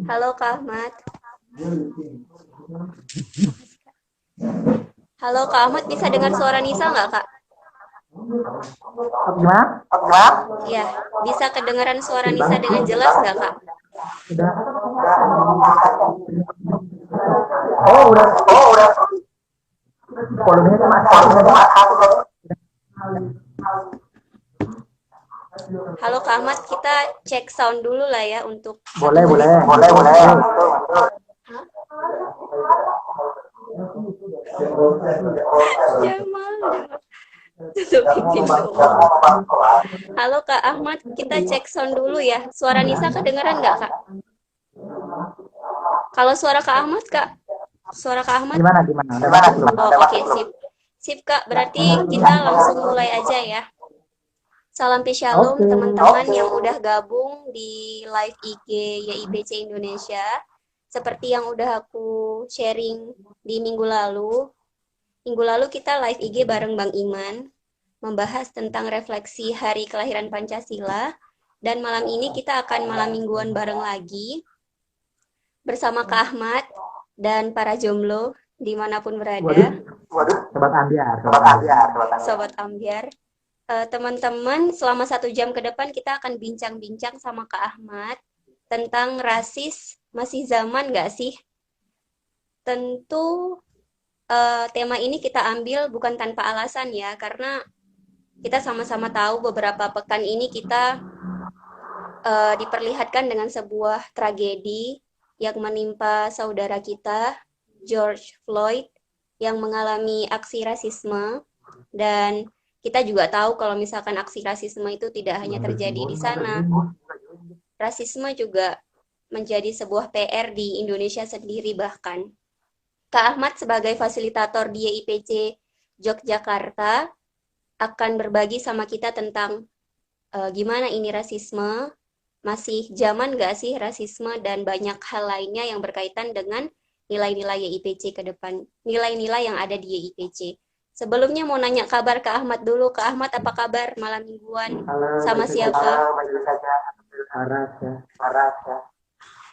Halo Kak Ahmad. Halo Kak Ahmad, bisa dengar suara Nisa nggak Kak? Gimana? Ya, bisa kedengaran suara Nisa dengan jelas nggak Kak? Udah. Oh, udah. Volumenya cuma satu. Halo Kak Ahmad, kita cek sound dulu lah ya untuk satu Boleh, boleh. menit. Jamal, tutupin pintu. Halo Kak Ahmad, kita cek sound dulu ya. Suara Nisa kedengeran nggak Kak? Kalau suara Kak Ahmad Kak, suara Kak Ahmad. Gimana? Udah masuk belum? Oh oke, sip. Sip Kak, berarti kita langsung mulai aja ya. Salam Shalom Oke. teman-teman yang udah gabung di live IG YIPC Indonesia. Seperti yang udah aku sharing di minggu lalu. Minggu lalu kita live IG bareng Bang Iman, membahas tentang refleksi hari kelahiran Pancasila. Dan malam ini kita akan malam mingguan bareng lagi bersama Kak Ahmad dan para jomblo dimanapun berada. Waduh. Sobat Ambiar. Sobat Ambiar. Teman-teman, selama 1 jam ke depan kita akan bincang-bincang sama Kak Ahmad tentang rasis masih zaman nggak sih? Tentu tema ini kita ambil bukan tanpa alasan ya, karena kita sama-sama tahu beberapa pekan ini kita diperlihatkan dengan sebuah tragedi yang menimpa saudara kita, George Floyd, yang mengalami aksi rasisme. Dan kita juga tahu kalau misalkan aksi rasisme itu tidak hanya terjadi di sana, rasisme juga menjadi sebuah PR di Indonesia sendiri bahkan. Kak Ahmad sebagai fasilitator di YIPC Yogyakarta akan berbagi sama kita tentang gimana ini rasisme, masih zaman nggak sih rasisme, dan banyak hal lainnya yang berkaitan dengan nilai-nilai YIPC ke depan, nilai-nilai yang ada di YIPC. Sebelumnya mau nanya kabar Kak Ahmad dulu. Kak Ahmad apa kabar malam mingguan? Halo, Sama siapa? baik saja. Paras ya.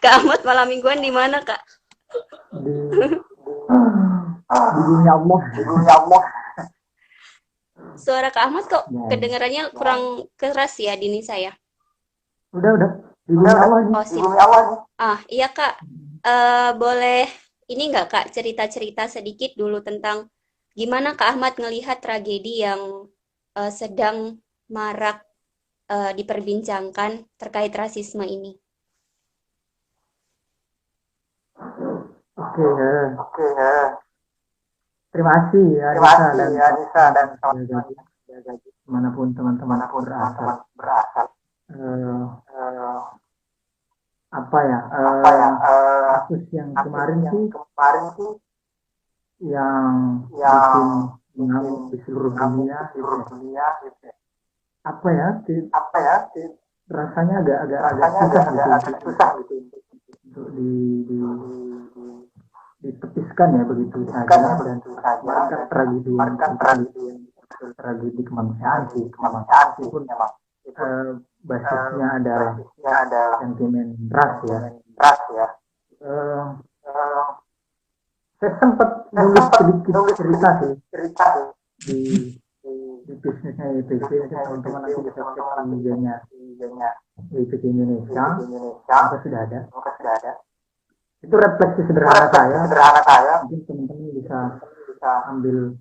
Kak Ahmad malam mingguan di mana Kak? Di dunia Allah. Suara Kak Ahmad kok Ya. kedengarannya kurang keras ya Dini saya. Udah. Di dunia Allah nih. Oh sip. Iya Kak. Boleh ini nggak Kak cerita-cerita sedikit dulu tentang gimana Kak Ahmad ngelihat tragedi yang sedang marak diperbincangkan terkait rasisme ini? Oke. Terima kasih ya Anissa dan kawan-kawan dimanapun teman-teman berasal. Eh, apa ya? Kasus yang kemarin sih yang bikin mengamuk di seluruh dunia. Apa ya? Rasanya agak susah gitu untuk ditepiskan ya begitu saja, dan tragedi kemanusiaan sih meskipun basisnya adalah sentimen ras ya. Eh, saya sempat nulis sedikit cerita sih di bisnisnya YPC. Teman-teman nanti bisa cek di medianya YPC Indonesia, maka sudah ada. Itu refleksi sederhana saya. Mungkin teman-teman bisa ambil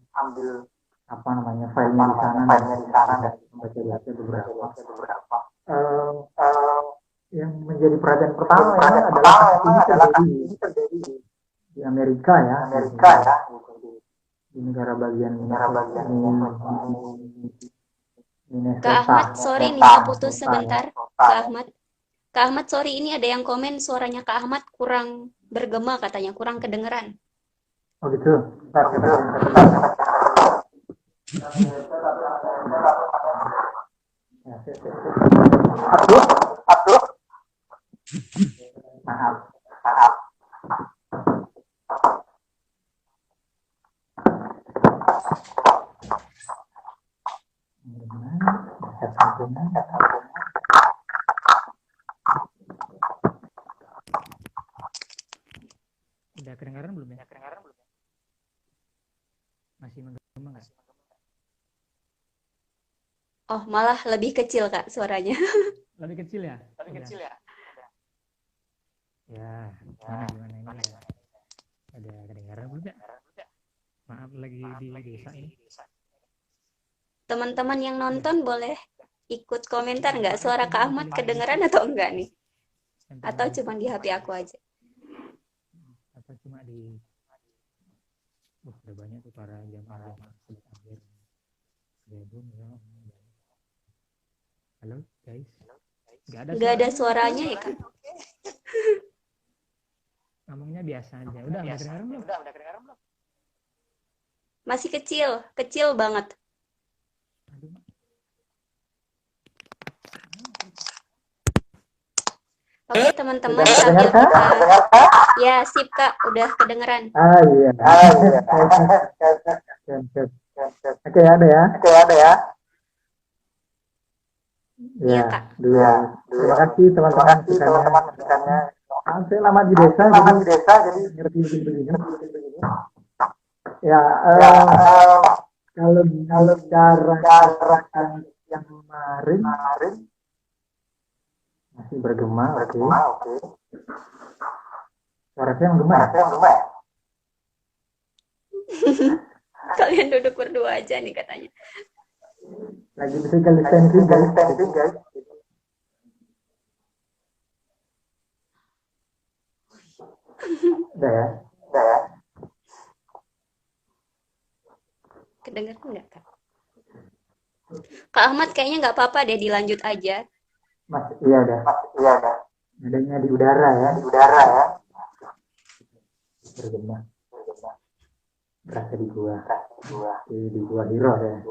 apa namanya filenya di sana dan baca beberapa. Yang menjadi perhatian pertama adalah kasus ini terjadi di Amerika ya, di negara bagian Kak Ahmad, sorry Nisa putus sebentar. Kak Ahmad, sorry ini ada yang komen suaranya Kak Ahmad kurang bergema katanya, kurang kedengeran. Oh gitu. Aduh. Maaf. kedengaran belum ya? Masih menggema nggak? Oh, malah lebih kecil Kak suaranya. Lebih kecil ya? Ya, gimana ini ya? Ada kedengaran belum ya? Maaf lagi di desa ini. Teman-teman yang nonton boleh ikut komentar nggak suara Kak Ahmad kedengeran atau enggak nih? Atau cuma di HP aku aja? Apa cuma di udah banyak tuh para jamaah sebut akhir gabung ya. Halo guys, Nggak ada suaranya ya Kak? ngomongnya biasa aja. Udah kedengaran belum? Masih kecil banget. Aduh, Oke teman-teman sambil kita ya sip Kak udah kedengeran. iya. Oke, ada ya. Iya Ya, Kak. terima kasih teman-teman masukannya. Saya lama di desa, jadi ngerti begini. Ya, kalau bicara yang kemarin masih bergema, oke. Suara saya menggema ya? Kalian duduk berdua aja nih katanya. Lagi physical distancing guys. Udah ya? Kedengeran nggak Kak? Kak Ahmad kayaknya nggak apa-apa deh dilanjut aja. Iya dah. Adanya di udara ya. Bergema. Berasa di gua. Di gua hero ya.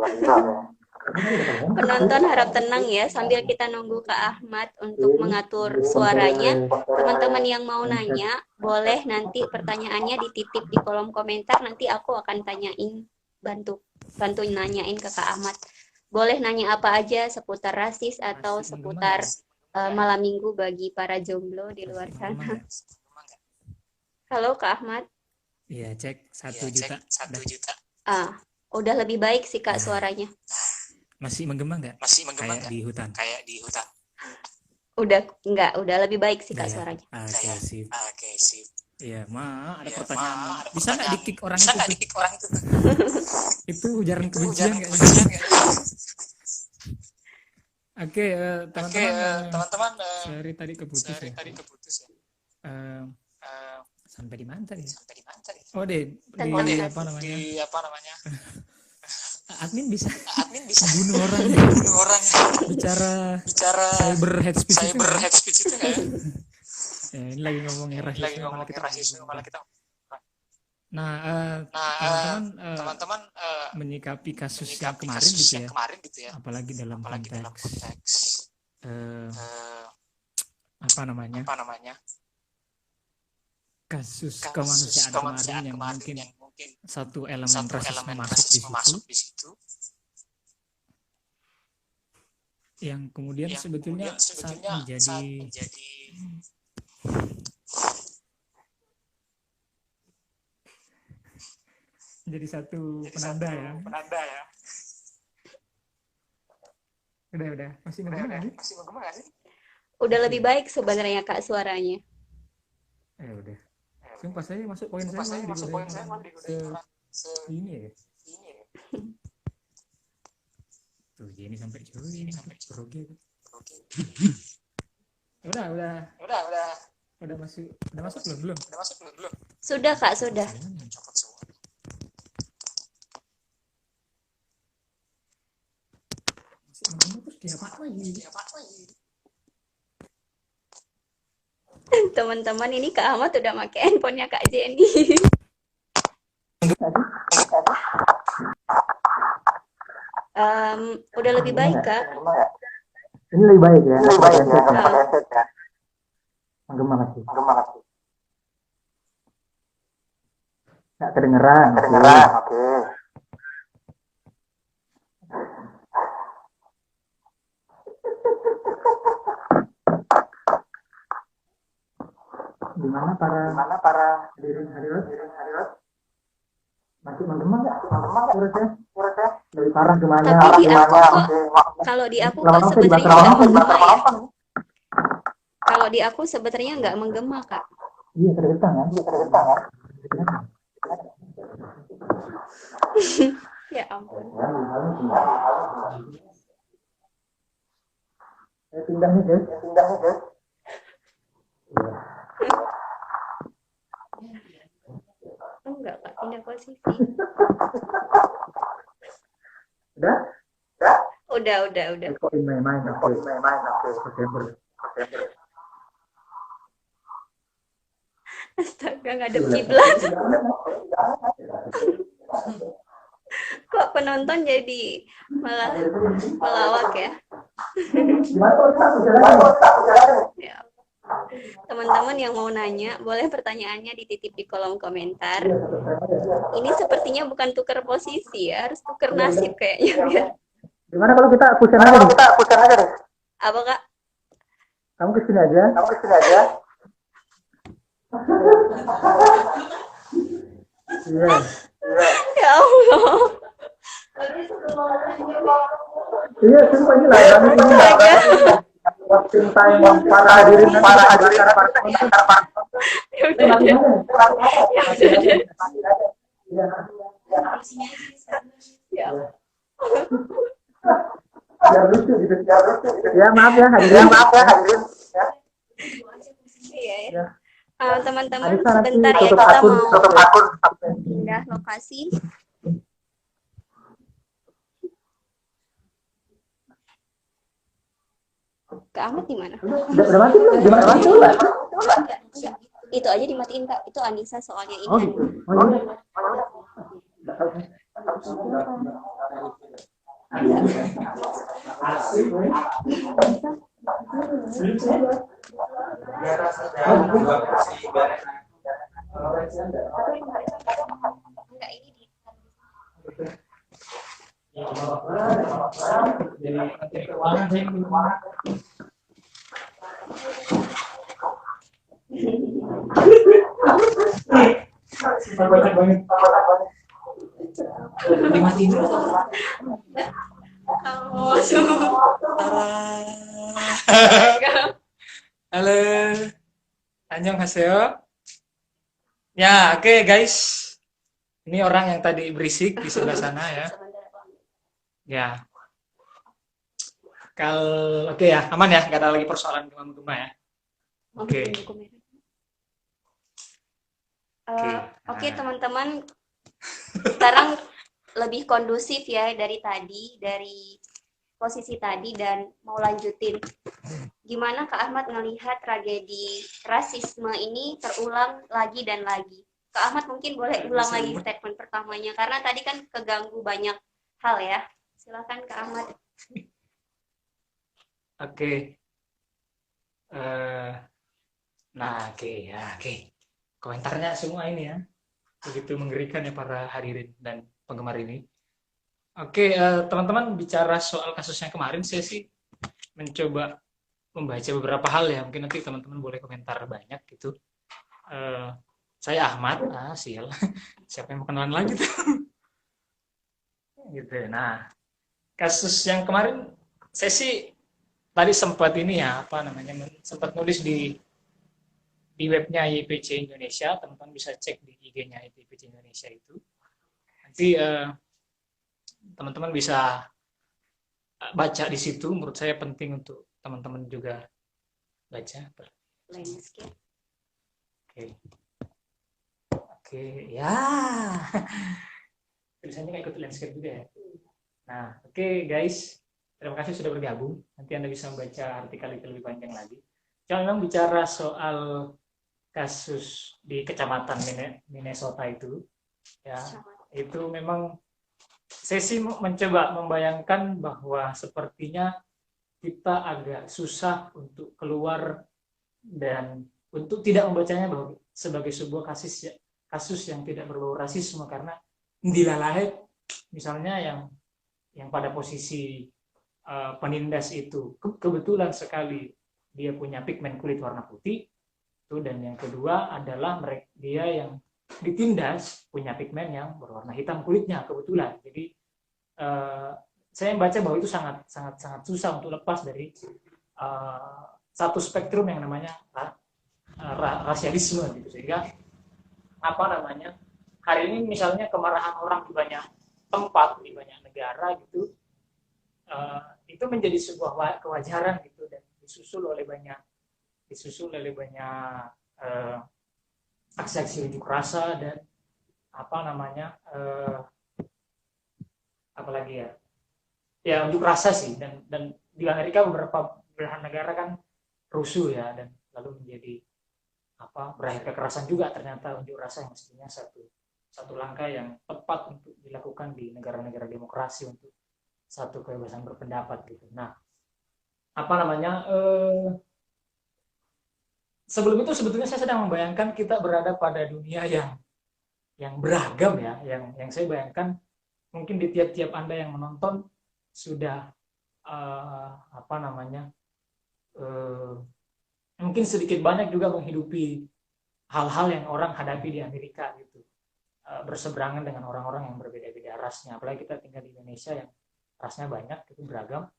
Penonton harap tenang ya sambil kita nunggu Kak Ahmad untuk mengatur suaranya. Teman-teman yang mau nanya, boleh nanti pertanyaannya dititip di kolom komentar. Nanti aku akan tanyain, bantu nanyain ke Kak Ahmad. Boleh nanya apa aja seputar rasis atau seputar malam minggu bagi para jomblo di luar sana. Halo Kak Ahmad. Iya, cek 1 juta. Udah lebih baik sih Kak suaranya. Masih menggema nggak? Kayak di hutan. Udah lebih baik sih Kak suaranya. Oke, sip. Iya, ada pertanyaan. Bisa nggak di-kick orang itu? Itu ujaran kebencian nggak? Oke, teman-teman. Sehari tadi keputus ya. Sampai di mana tadi? Oh, di apa namanya? Admin bisa bunuh orang. Bicara cyber hate speech itu kan? Ya, ini lagi ngomongin rasisme malah kita. Nah, teman-teman menyikapi kasus yang kemarin gitu ya. Apalagi dalam konteks apa namanya? Kasus kemanusiaan kemarin yang mungkin satu elemen rasisme masuk di situ. Yang kemudian sebetulnya saat menjadi satu penanda ya. Udah. Masih menggema nggak sih? Udah lebih baik sebenarnya Kak suaranya. Udah. Sumpah saya masuk poin saya malah digodain orang ini ya. Tuh gini sampai cuy. Grogi. Udah masuk belum? Sudah Kak, sudah. Teman-teman ini Kak Ahmad udah pakai handphonenya Kak Jenny. Udah lebih baik Kak. Ini lebih baik ya. Menggema masih. Nggak kedengeran. Oke. Di mana para hadirin Masih menggema nggak? Urutnya? Dari parah gimana? Tapi di aku kok, kalau di aku kok Lama-lama saya sebenarnya dibakar nggak orang. menggema ya. Kalau di aku sebenarnya nggak menggema, Kak. Iya, kedeketan ya. Ya ampun. Saya pindah nih guys. Enggak, Kak, pindah posisi. Udah? Udah. Kok in my mind, oke. September. Astaga, ngadep kiblat. Kok penonton jadi malah melawak ya? Gimana kalau kita jalan? Ya. Teman-teman yang mau nanya, boleh pertanyaannya dititip di kolom komentar. Ini sepertinya bukan tukar posisi ya, harus tukar nasib kayaknya biar. Gimana kalau kita push aja nih? Apa, Kak? Kamu kesini aja. Iya. Ya Allah. Iya, sumpah ini lah. Watching time para hadirin. Ya udah deh. Ya. Biar lucu gitu. Ya maaf ya hadirin. Iya ya. Ya. Teman-teman, Anissa, nanti sebentar ya, tutup kita akun. mau pindah lokasi. Kak Ahmad di mana? Udah mati belum? Gimana mati? Itu aja dimatiin, Kak. Itu Anissa soalnya ini. Oh gitu. Oh iya. Enggak, ini di Dimatiin dulu. Halo, annyeonghaseyo. Ya, oke guys. Ini orang yang tadi berisik di sebelah sana ya. Ya. Oke ya, aman ya, nggak ada lagi persoalan gema-gema ya. Oke. Oke, teman-teman. Sekarang lebih kondusif ya dari tadi, dari posisi tadi, dan mau lanjutin. Gimana Kak Ahmad melihat tragedi rasisme ini terulang lagi dan lagi? Kak Ahmad mungkin boleh ulang lagi statement pertamanya, karena tadi kan keganggu banyak hal ya. Silakan Kak Ahmad. Oke. Oke. Komentarnya semua ini ya. Begitu mengerikan ya para hadirin dan penggemar ini. Oke, teman-teman, bicara soal kasus yang kemarin, saya sih mencoba membaca beberapa hal ya. Mungkin nanti teman-teman boleh komentar banyak gitu. Saya Ahmad, sial. Siapa yang mau kenalan lagi tuh? Gitu. Nah, kasus yang kemarin saya sih tadi sempat ini ya, sempat nulis di webnya YPC Indonesia. Teman-teman bisa cek di IG-nya YPC Indonesia itu. Nanti teman-teman bisa baca di situ. Menurut saya penting untuk teman-teman juga baca. Landscape. Oke, ya. Tulisannya nggak ikut landscape juga ya. Nah, oke guys. Terima kasih sudah bergabung. Nanti Anda bisa membaca artikel lebih panjang lagi. Kalau memang bicara soal kasus di kecamatan Minnesota itu, ya, itu memang saya sih mencoba membayangkan bahwa sepertinya kita agak susah untuk keluar dan untuk tidak membacanya sebagai sebuah kasus yang tidak berbau rasisme, karena dilalai misalnya yang pada posisi penindas itu kebetulan sekali dia punya pigmen kulit warna putih itu, dan yang kedua adalah dia yang ditindas punya pigmen yang berwarna hitam kulitnya kebetulan. Jadi saya membaca bahwa itu sangat sangat sangat susah untuk lepas dari satu spektrum yang namanya rasialisme gitu. Sehingga apa namanya, hari ini misalnya kemarahan orang di banyak tempat, di banyak negara gitu, itu menjadi sebuah kewajaran gitu, dan disusul oleh banyak aksi-aksi unjuk rasa dan apa namanya, apalagi ya unjuk rasa sih, dan di Amerika beberapa belahan negara kan rusuh ya, dan lalu menjadi berakhir kekerasan juga ternyata unjuk rasa, yang mestinya satu langkah yang tepat untuk dilakukan di negara-negara demokrasi untuk satu kebebasan berpendapat gitu. Nah, apa namanya, sebelum itu sebetulnya saya sedang membayangkan kita berada pada dunia yang beragam ya, yang saya bayangkan mungkin di tiap-tiap Anda yang menonton sudah apa namanya, mungkin sedikit banyak juga menghidupi hal-hal yang orang hadapi di Amerika gitu, berseberangan dengan orang-orang yang berbeda-beda rasnya, apalagi kita tinggal di Indonesia yang rasnya banyak, itu beragam.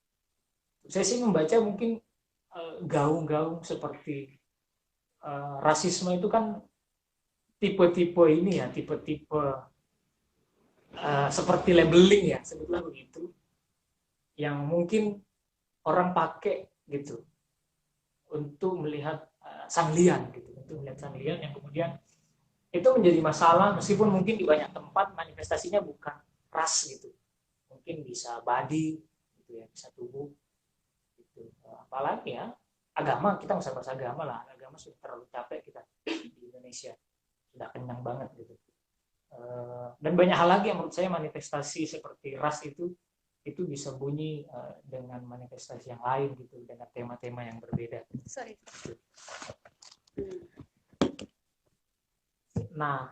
Saya sih membaca mungkin gaung-gaung seperti rasisme itu kan tipe-tipe ini ya, tipe-tipe seperti labeling ya, sebutlah begitu, yang mungkin orang pakai gitu untuk melihat sang lian gitu, untuk melihat sang lian yang kemudian itu menjadi masalah, meskipun mungkin di banyak tempat manifestasinya bukan ras gitu, mungkin bisa body gitu ya, bisa tubuh gitu. Apalagi ya agama, kita nggak usah bahas agama lah, agama sudah terlalu capek kita di Indonesia, sudah kenyang banget gitu. Dan banyak hal lagi yang menurut saya manifestasi seperti ras itu bisa bunyi dengan manifestasi yang lain gitu, dengan tema-tema yang berbeda. Sorry. Nah,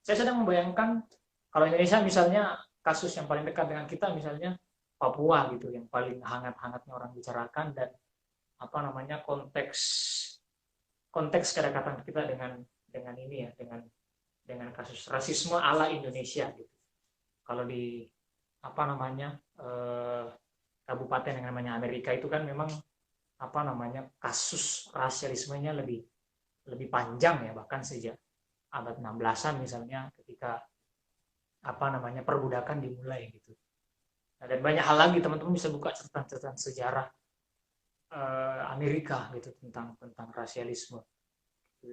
saya sedang membayangkan kalau Indonesia misalnya kasus yang paling dekat dengan kita misalnya Papua gitu, yang paling hangat-hangatnya orang bicarakan, dan apa namanya, konteks kedekatan kita dengan ini ya, dengan kasus rasisme ala Indonesia gitu. Kalau di apa namanya, kabupaten yang namanya Amerika itu kan memang apa namanya, kasus rasialismenya lebih panjang ya, bahkan sejak abad 16-an misalnya, ketika apa namanya, perbudakan dimulai gitu. Nah, dan banyak hal lagi, teman-teman bisa buka catatan sejarah Amerika gitu tentang rasialisme.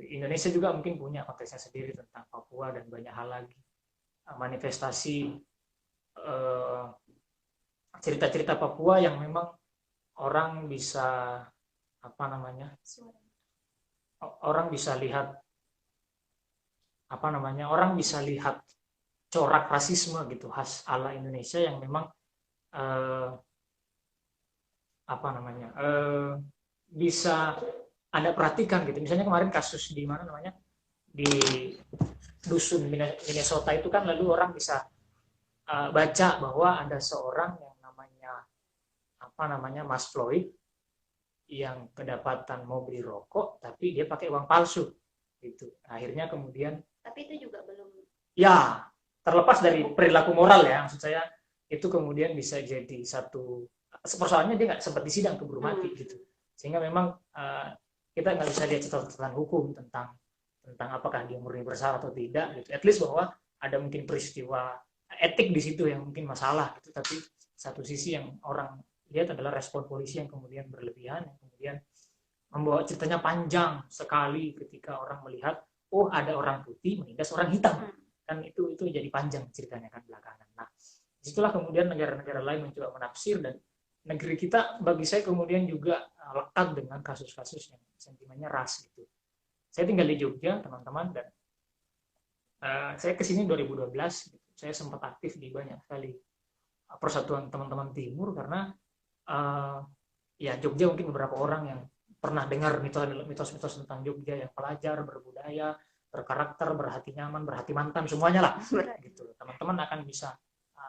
Indonesia juga mungkin punya konteksnya sendiri tentang Papua dan banyak hal lagi, manifestasi cerita-cerita Papua yang memang orang bisa apa namanya, orang bisa lihat apa namanya, orang bisa lihat corak rasisme gitu khas ala Indonesia yang memang apa namanya, bisa Anda perhatikan gitu. Misalnya kemarin kasus di mana namanya, di dusun Minnesota itu kan, lalu orang bisa baca bahwa ada seorang yang namanya apa namanya, Mas Floyd, yang kedapatan mau beli rokok tapi dia pakai uang palsu gitu. Akhirnya kemudian, Tapi itu juga belum, ya terlepas dari perilaku moral ya, maksud saya itu kemudian bisa jadi satu persoalannya, dia nggak sempat disidang, keburu mati gitu, sehingga memang kita nggak bisa lihat catatan hukum tentang apakah dia murni bersalah atau tidak gitu. At least bahwa ada mungkin peristiwa etik di situ yang mungkin masalah gitu, tapi satu sisi yang orang lihat adalah respon polisi yang kemudian berlebihan, yang kemudian membawa ceritanya panjang sekali ketika orang melihat, oh ada orang putih menindas orang hitam, kan itu jadi panjang ceritanya kan belakangan. Nah, disitulah kemudian negara-negara lain mencoba menafsir, dan negeri kita bagi saya kemudian juga lekat dengan kasus-kasus yang sentimennya ras gitu. Saya tinggal di Jogja, teman-teman, dan saya kesini 2012 gitu. Saya sempat aktif di banyak sekali persatuan teman-teman timur, karena ya Jogja mungkin beberapa orang yang pernah dengar mitos-mitos tentang Jogja yang pelajar, berbudaya, berkarakter, berhati nyaman, berhati mantan, semuanya lah gitu. Teman-teman akan bisa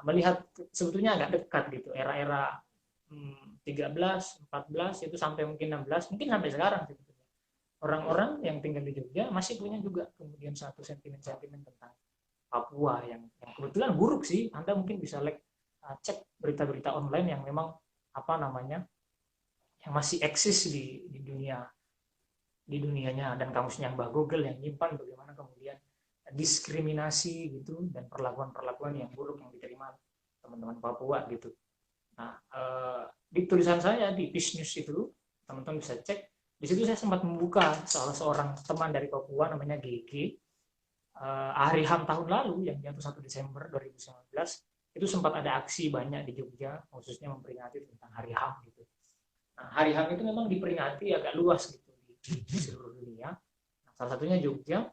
melihat sebetulnya agak dekat gitu, era-era 13, 14 itu sampai mungkin 16, mungkin sampai sekarang sebetulnya. orang-orang yang tinggal di Jogja masih punya juga kemudian satu sentimen-sentimen tentang Papua yang kebetulan buruk sih. Anda mungkin bisa cek berita-berita online yang memang apa namanya yang masih eksis di dunianya, dan kamusnya Mbah Google yang nyimpan bagaimana kemudian diskriminasi gitu dan perlakuan-perlakuan yang buruk yang diterima teman-teman Papua gitu. Nah, di tulisan saya di Peace News itu teman-teman bisa cek. Di situ saya sempat membuka salah seorang teman dari Papua namanya GG. Hari HAM tahun lalu yang jatuh 1 Desember 2019 itu sempat ada aksi banyak di Jogja khususnya memperingati tentang Hari HAM gitu. Nah, Hari HAM itu memang diperingati agak luas gitu di seluruh dunia. Nah, salah satunya Jogja.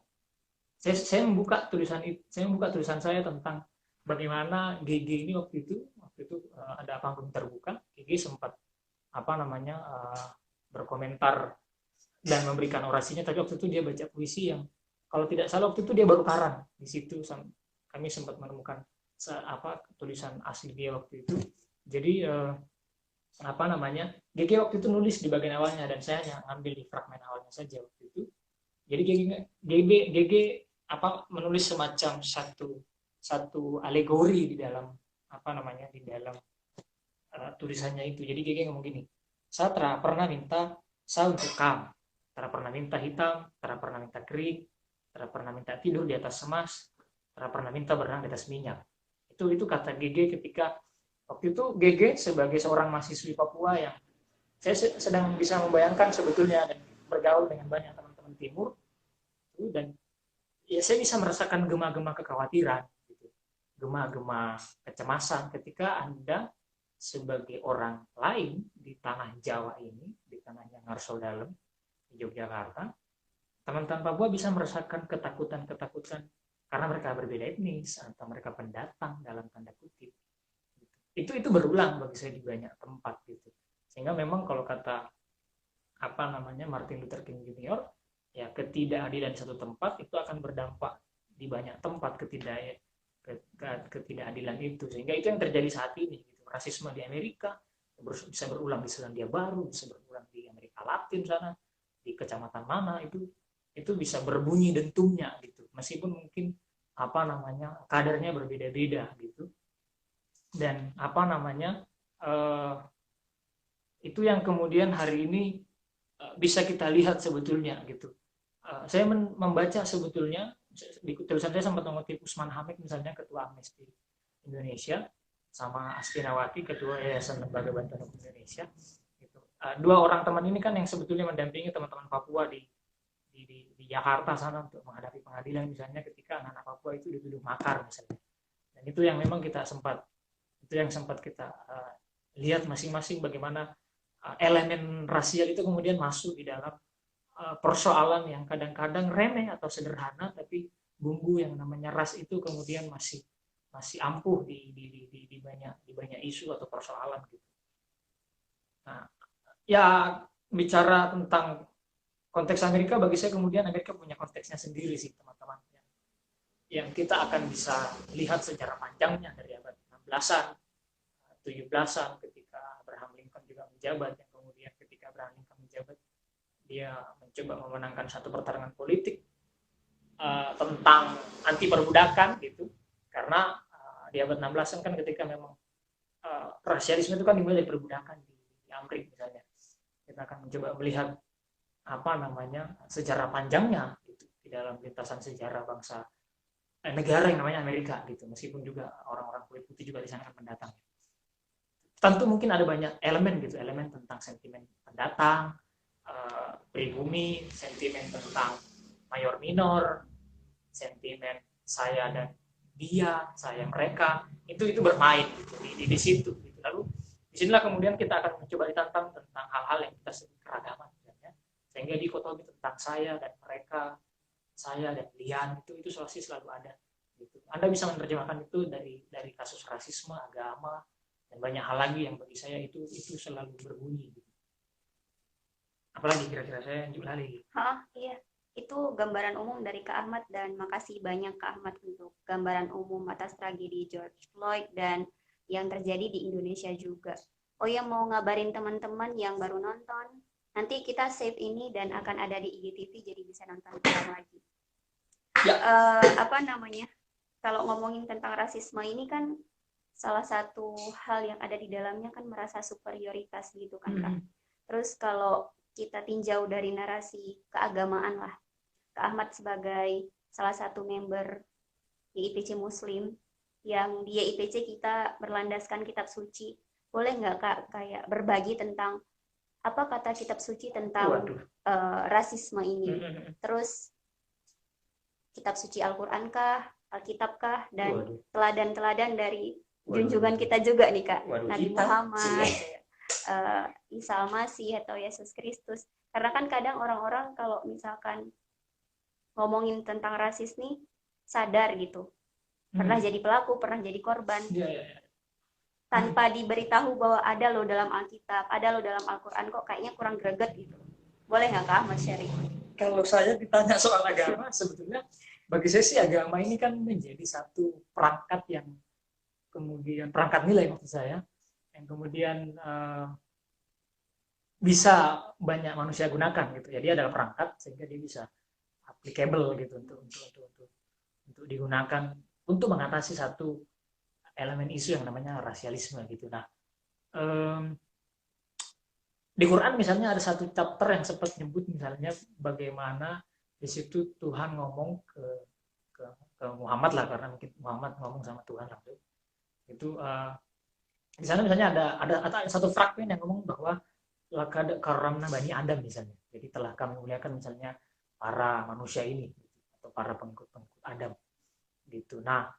Saya membuka tulisan saya tentang bagaimana GG ini waktu itu ada panggung terbuka. GG sempat apa namanya berkomentar dan memberikan orasinya, tapi waktu itu dia baca puisi yang kalau tidak salah waktu itu dia baru karang. Di situ kami sempat menemukan tulisan asli dia waktu itu. Jadi apa namanya GG waktu itu nulis di bagian awalnya dan saya hanya ngambil di fragmen awalnya saja waktu itu. Jadi GG menulis semacam satu alegori di dalam apa namanya di dalam tulisannya itu. Jadi GG ngomong gini, saya pernah minta saya untuk kam, pernah minta hitam, pernah minta kering, pernah minta tidur di atas emas, pernah minta berenang di atas minyak. Itu kata GG ketika waktu itu GG sebagai seorang mahasiswi Papua yang saya sedang bisa membayangkan sebetulnya dan bergaul dengan banyak teman-teman timur dan ya saya bisa merasakan gema-gema kekhawatiran gitu. Gema-gema kecemasan ketika Anda sebagai orang lain di tanah Jawa ini, di tanahnya Ngarso Dalem di Yogyakarta, teman-teman Papua bisa merasakan ketakutan-ketakutan karena mereka berbeda etnis atau mereka pendatang dalam tanda kutip. Itu berulang bagi saya di banyak tempat gitu. Sehingga memang kalau kata Martin Luther King Jr., ya ketidakadilan satu tempat itu akan berdampak di banyak tempat ketidakadilan itu. Sehingga itu yang terjadi saat ini gitu. Rasisme di Amerika bisa berulang di Selandia Baru, bisa berulang di Amerika Latin sana, di kecamatan mana itu bisa berbunyi dentumnya gitu. Meskipun mungkin kadarnya berbeda-beda gitu. Dan itu yang kemudian hari ini bisa kita lihat sebetulnya gitu. Saya membaca sebetulnya di tulisan saya sempat mengutip Usman Hamid misalnya, ketua Amnesty Indonesia, sama Astinawati, ketua Yayasan Lembaga Bantuan Hukum Indonesia. Gitu. Dua orang teman ini kan yang sebetulnya mendampingi teman-teman Papua di Jakarta sana untuk menghadapi pengadilan misalnya ketika anak-anak Papua itu dituduh makar misalnya. Dan itu yang memang sempat kita lihat masing-masing bagaimana elemen rasial itu kemudian masuk di dalam persoalan yang kadang-kadang remeh atau sederhana, tapi bumbu yang namanya ras itu kemudian masih ampuh di banyak isu atau persoalan gitu. Nah, ya bicara tentang konteks Amerika, bagi saya kemudian Amerika punya konteksnya sendiri sih teman-teman, yang kita akan bisa lihat secara panjangnya dari abad 16-an, 17-an ketika Abraham Lincoln juga menjabat, yang kemudian ketika Abraham Lincoln menjabat dia mencoba memenangkan satu pertarungan politik tentang anti perbudakan gitu, karena di abad 16-an kan ketika memang rasialisme itu kan dimulai dari perbudakan di Amerika misalnya. Kita akan mencoba melihat sejarah panjangnya gitu, di dalam lintasan sejarah bangsa negara yang namanya Amerika gitu, meskipun juga orang-orang kulit putih juga di sana kan pendatang. Tentu mungkin ada banyak elemen gitu, elemen tentang sentimen pendatang, pribumi, sentimen tentang mayor minor, sentimen saya dan dia, saya mereka, itu bermain gitu di situ gitu. Lalu disinilah kemudian kita akan mencoba ditantang tentang hal-hal yang kita sebut keragaman misalnya. Sehingga dikotomi tentang saya dan mereka, saya dan Lian itu selalu ada gitu. Anda bisa menerjemahkan itu dari kasus rasisme, agama, dan banyak hal lagi yang bagi saya itu selalu berbunyi gitu. Apalagi kira-kira saya lanjut lagi. Iya, itu gambaran umum dari Kak Ahmad, dan makasih banyak Kak Ahmad untuk gambaran umum atas tragedi George Floyd dan yang terjadi di Indonesia juga. Oh ya, mau ngabarin teman-teman yang baru nonton, Nanti kita save ini dan akan ada di IGTV, jadi bisa nonton ulang lagi. Ya. Apa namanya? Kalau ngomongin tentang rasisme ini kan salah satu hal yang ada di dalamnya kan merasa superioritas gitu kan, Kak. Terus kalau kita tinjau dari narasi keagamaan lah, Kak Ahmad sebagai salah satu member IPC Muslim yang di IPC kita berlandaskan kitab suci, boleh nggak Kak kayak berbagi tentang apa kata kitab suci tentang rasisme ini? Terus kitab suci Al-Quran kah, Alkitab kah, dan teladan-teladan dari junjungan kita juga nih Kak, Nabi Muhammad, Isa Al-Masih atau Yesus Kristus. Karena kan kadang orang-orang kalau misalkan ngomongin tentang rasis nih sadar gitu, pernah jadi pelaku, pernah jadi korban, tanpa diberitahu bahwa ada loh dalam Alkitab, ada loh dalam Al-Quran, kok kayaknya kurang greget gitu. Boleh nggak Kak Ahmad sharing? Kalau saya ditanya soal agama, sebetulnya bagi saya sih agama ini kan menjadi satu perangkat yang kemudian, perangkat nilai maksud saya, yang kemudian bisa banyak manusia gunakan gitu. Jadi adalah perangkat sehingga dia bisa applicable gitu untuk digunakan untuk mengatasi satu elemen isu yang namanya rasialisme gitu. Nah, di Quran misalnya ada satu chapter yang sempat nyebut misalnya bagaimana di situ Tuhan ngomong ke Muhammad lah, karena mungkin Muhammad ngomong sama Tuhan langsung. Itu di sana misalnya ada satu fragmen yang ngomong bahwa laqad karramna bani Adam misalnya. Jadi telah kami muliakan misalnya para manusia ini atau para pengikut-pengikut Adam gitu. Nah,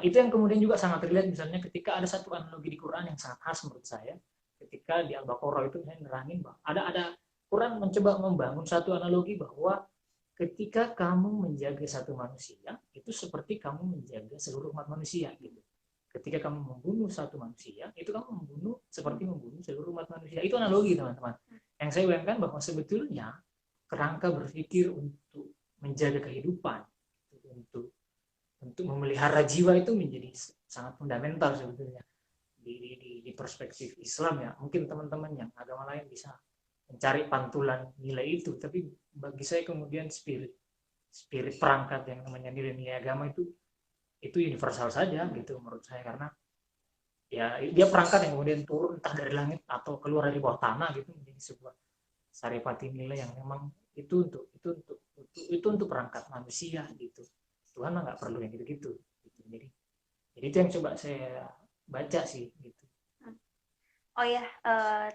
itu yang kemudian juga sangat terlihat misalnya ketika ada satu analogi di Quran yang sangat khas menurut saya. Ketika di Al-Baqarah itu misalnya nerangin bahwa ada Quran mencoba membangun satu analogi bahwa ketika kamu menjaga satu manusia itu seperti kamu menjaga seluruh umat manusia gitu. Ketika kamu membunuh satu manusia itu kamu membunuh seperti membunuh seluruh umat manusia. Itu analogi teman-teman. Yang saya bayangkan bahwa sebetulnya kerangka berpikir untuk menjaga kehidupan, untuk memelihara jiwa itu menjadi sangat fundamental sebetulnya. Di perspektif Islam ya, mungkin teman-teman yang agama lain bisa mencari pantulan nilai itu, tapi bagi saya kemudian spirit perangkat yang namanya nilai-nilai agama itu universal saja gitu menurut saya, karena ya dia perangkat yang kemudian turun entah dari langit atau keluar dari bawah tanah gitu menjadi sebuah saripati nilai yang memang itu untuk perangkat manusia gitu. Tuhan mah nggak perlu yang gitu-gitu gitu. Jadi itu yang coba saya baca sih gitu. Oh ya,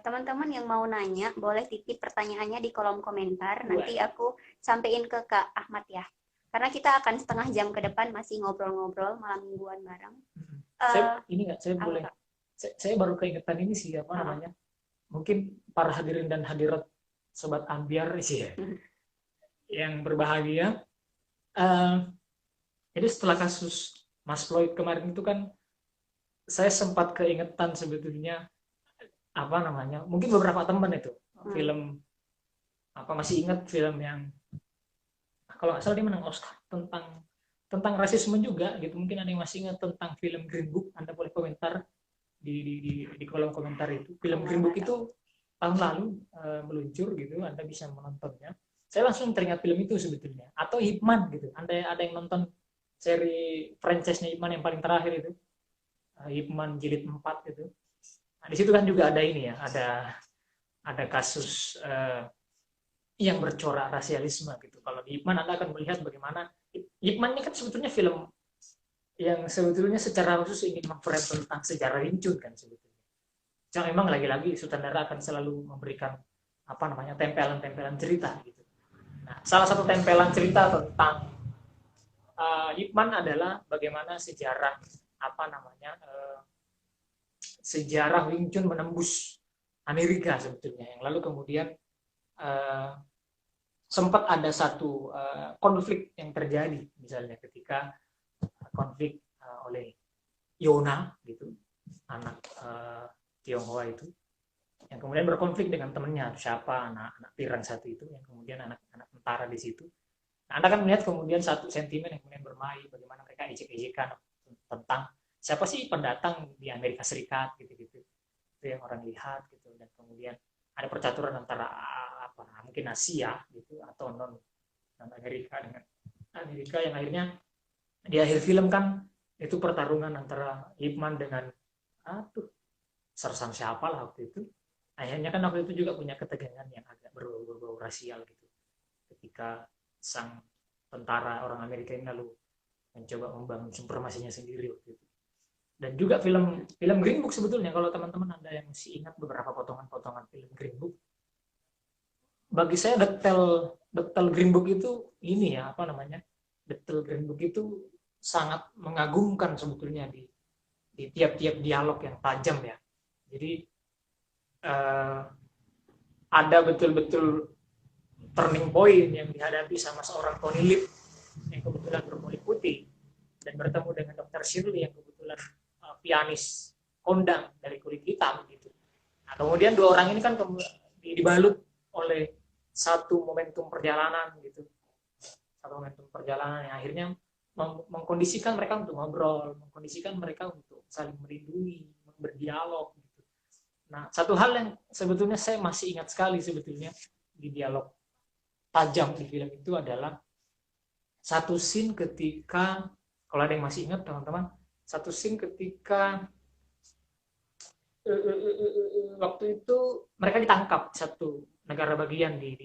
teman-teman yang mau nanya boleh titip pertanyaannya di kolom komentar. Nanti aku sampein ke Kak Ahmad ya. Karena kita akan setengah jam ke depan masih ngobrol-ngobrol malam mingguan bareng. Saya baru keingetan ini sih apa namanya. Mungkin para hadirin dan hadirat sobat ambiar sih ya. Yang berbahagia. Jadi setelah kasus Mas Floyd kemarin itu kan saya sempat keingetan sebetulnya apa namanya, mungkin beberapa teman itu film apa, masih ingat film yang kalau nggak salah dia menang Oscar tentang rasisme juga gitu, mungkin ada yang masih ingat tentang film Green Book. Anda boleh komentar di kolom komentar itu. Film Green Book itu tahun lalu meluncur gitu, Anda bisa menontonnya. Saya langsung teringat film itu sebetulnya. Atau Ip Man gitu, ada yang nonton seri franchise-nya Ip Man yang paling terakhir itu, Ip Man jilid 4 gitu. Nah, di situ kan juga ada ini ya, ada kasus yang bercorak rasialisme gitu. Kalau di Ip Man Anda akan melihat bagaimana Ip Man ini kan sebetulnya film yang sebetulnya secara khusus ingin memframe tentang sejarah Wing kan sebetulnya. Yang memang lagi-lagi sutradara akan selalu memberikan apa namanya tempelan-tempelan cerita gitu. Nah, salah satu tempelan cerita tentang Ip Man adalah bagaimana sejarah apa namanya sejarah Wing Chun menembus Amerika sebetulnya, yang lalu kemudian sempat ada satu konflik yang terjadi misalnya ketika konflik oleh Yona gitu, anak Tionghoa itu yang kemudian berkonflik dengan temannya siapa, anak pirang satu itu yang kemudian anak tentara di situ. Nah, Anda kan melihat kemudian satu sentimen yang kemudian bermain bagaimana mereka ejek-ejekan tentang siapa sih pendatang di Amerika Serikat gitu-gitu. Itu yang orang lihat gitu, dan kemudian ada percaturan antara apa mungkin Asia gitu atau non Amerika dengan Amerika, yang akhirnya di akhir film kan itu pertarungan antara Ip Man dengan sersan siapa lah waktu itu. Akhirnya kan waktu itu juga punya ketegangan yang agak berbau rasial gitu, ketika sang tentara orang Amerika ini lalu mencoba membangun supremasinya sendiri waktu itu. Dan juga film Green Book sebetulnya, kalau teman-teman ada yang masih ingat beberapa potongan-potongan film Green Book, bagi saya detail Green Book itu ini ya apa namanya, detail Green Book itu sangat mengagumkan sebetulnya di tiap-tiap dialog yang tajam ya. Jadi ada betul-betul turning point yang dihadapi sama seorang Tony Lip yang kebetulan berkulit putih dan bertemu dengan Dr. Shirley yang kebetulan pianis kondang dari kulit hitam gitu. Nah, kemudian dua orang ini kan dibalut oleh satu momentum perjalanan gitu, satu momentum perjalanan yang akhirnya mengkondisikan mereka untuk ngobrol, mengkondisikan mereka untuk saling melindungi, berdialog gitu. Nah, satu hal yang sebetulnya saya masih ingat sekali sebetulnya di dialog tajam di film itu adalah satu scene ketika, kalau ada yang masih ingat teman-teman, satu scene ketika waktu itu mereka ditangkap satu negara bagian di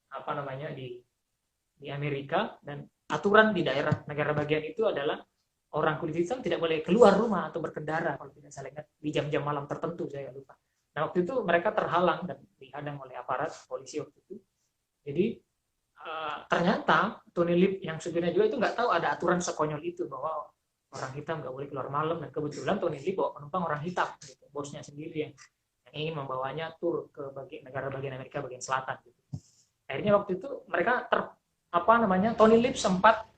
apa namanya di Amerika, dan aturan di daerah negara bagian itu adalah orang kulit hitam tidak boleh keluar rumah atau berkendara kalau tidak salah ingat di jam-jam malam tertentu, saya lupa. Nah, waktu itu mereka terhalang dan dihadang oleh aparat polisi waktu itu. Jadi ternyata Tony Lip yang supirnya juga itu nggak tahu ada aturan sekonyol itu bahwa orang hitam nggak boleh keluar malam, dan kebetulan Tony Lip bawa penumpang orang hitam gitu, bosnya sendiri yang ingin membawanya tur ke negara bagian Amerika bagian selatan gitu. Akhirnya waktu itu mereka Tony Lip sempat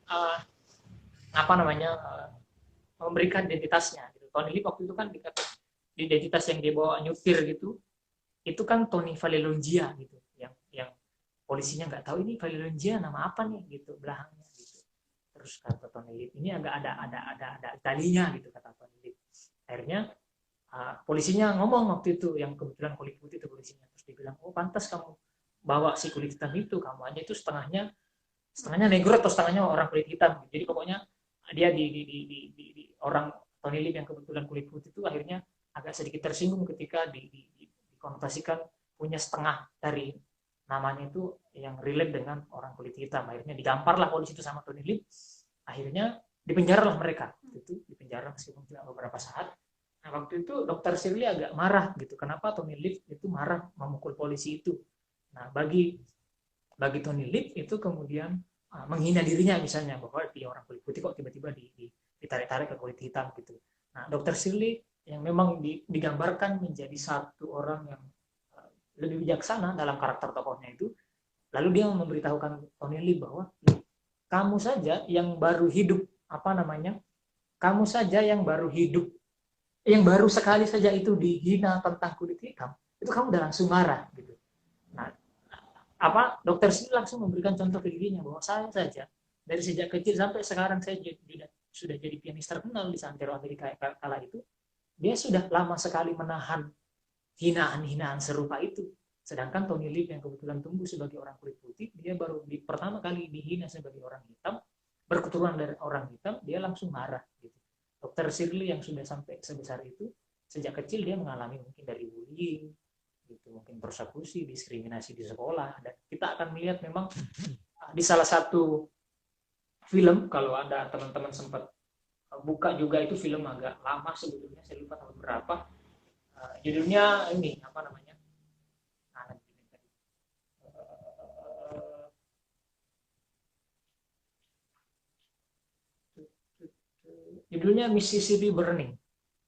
memberikan identitasnya gitu. Tony Lip waktu itu kan di identitas yang dia bawa nyupir gitu, itu kan Tony Vallelongia gitu, yang polisinya nggak tahu ini Vallelongia nama apa nih gitu belakangnya gitu. Terus kata Tony Lip ini agak ada Italinya gitu, kata Tony Lip. Akhirnya polisinya ngomong waktu itu, yang kebetulan kulit putih itu polisinya, terus dibilang oh pantas kamu bawa si kulit hitam itu, kamu aja itu setengahnya negro atau setengahnya orang kulit hitam. Jadi pokoknya dia di orang Tony Lip yang kebetulan kulit putih itu akhirnya agak sedikit tersinggung ketika dikonotasikan punya setengah dari namanya itu yang relate dengan orang kulit hitam. Akhirnya digamparlah polisi itu sama Tony Lip. Akhirnya dipenjaralah mereka. Itu dipenjara meskipun tidak beberapa saat. Nah, waktu itu Dr. Shirley agak marah gitu. Kenapa Tony Lip itu marah memukul polisi itu? Nah, bagi Tony Lip itu kemudian menghina dirinya misalnya, bahwa dia orang kulit putih kok tiba-tiba ditarik-tarik ke kulit hitam gitu. Nah, Dr. Shirley yang memang digambarkan menjadi satu orang yang lebih bijaksana dalam karakter tokohnya itu, lalu dia memberitahukan Tony Lip bahwa kamu saja yang baru hidup kamu saja yang baru hidup, yang baru sekali saja itu dihina tentang kulit hitam, itu kamu udah langsung marah gitu. Nah, Dokter Shirley langsung memberikan contoh ke dirinya bahwa saya saja dari sejak kecil sampai sekarang saya sudah jadi pianis terkenal di Santero Amerika kala itu, dia sudah lama sekali menahan hinaan-hinaan serupa itu. Sedangkan Tony Lip yang kebetulan tumbuh sebagai orang kulit putih, dia baru pertama kali dihina sebagai orang hitam, berketurunan dari orang hitam, dia langsung marah gitu. Dr. Shirley yang sudah sampai sebesar itu, sejak kecil dia mengalami mungkin dari bullying, gitu, mungkin persekusi, diskriminasi di sekolah, dan kita akan melihat memang di salah satu film, kalau ada teman-teman sempat buka juga, itu film agak lama sebetulnya, saya lupa tahun berapa, judulnya ini apa namanya, judulnya Mississippi Burning.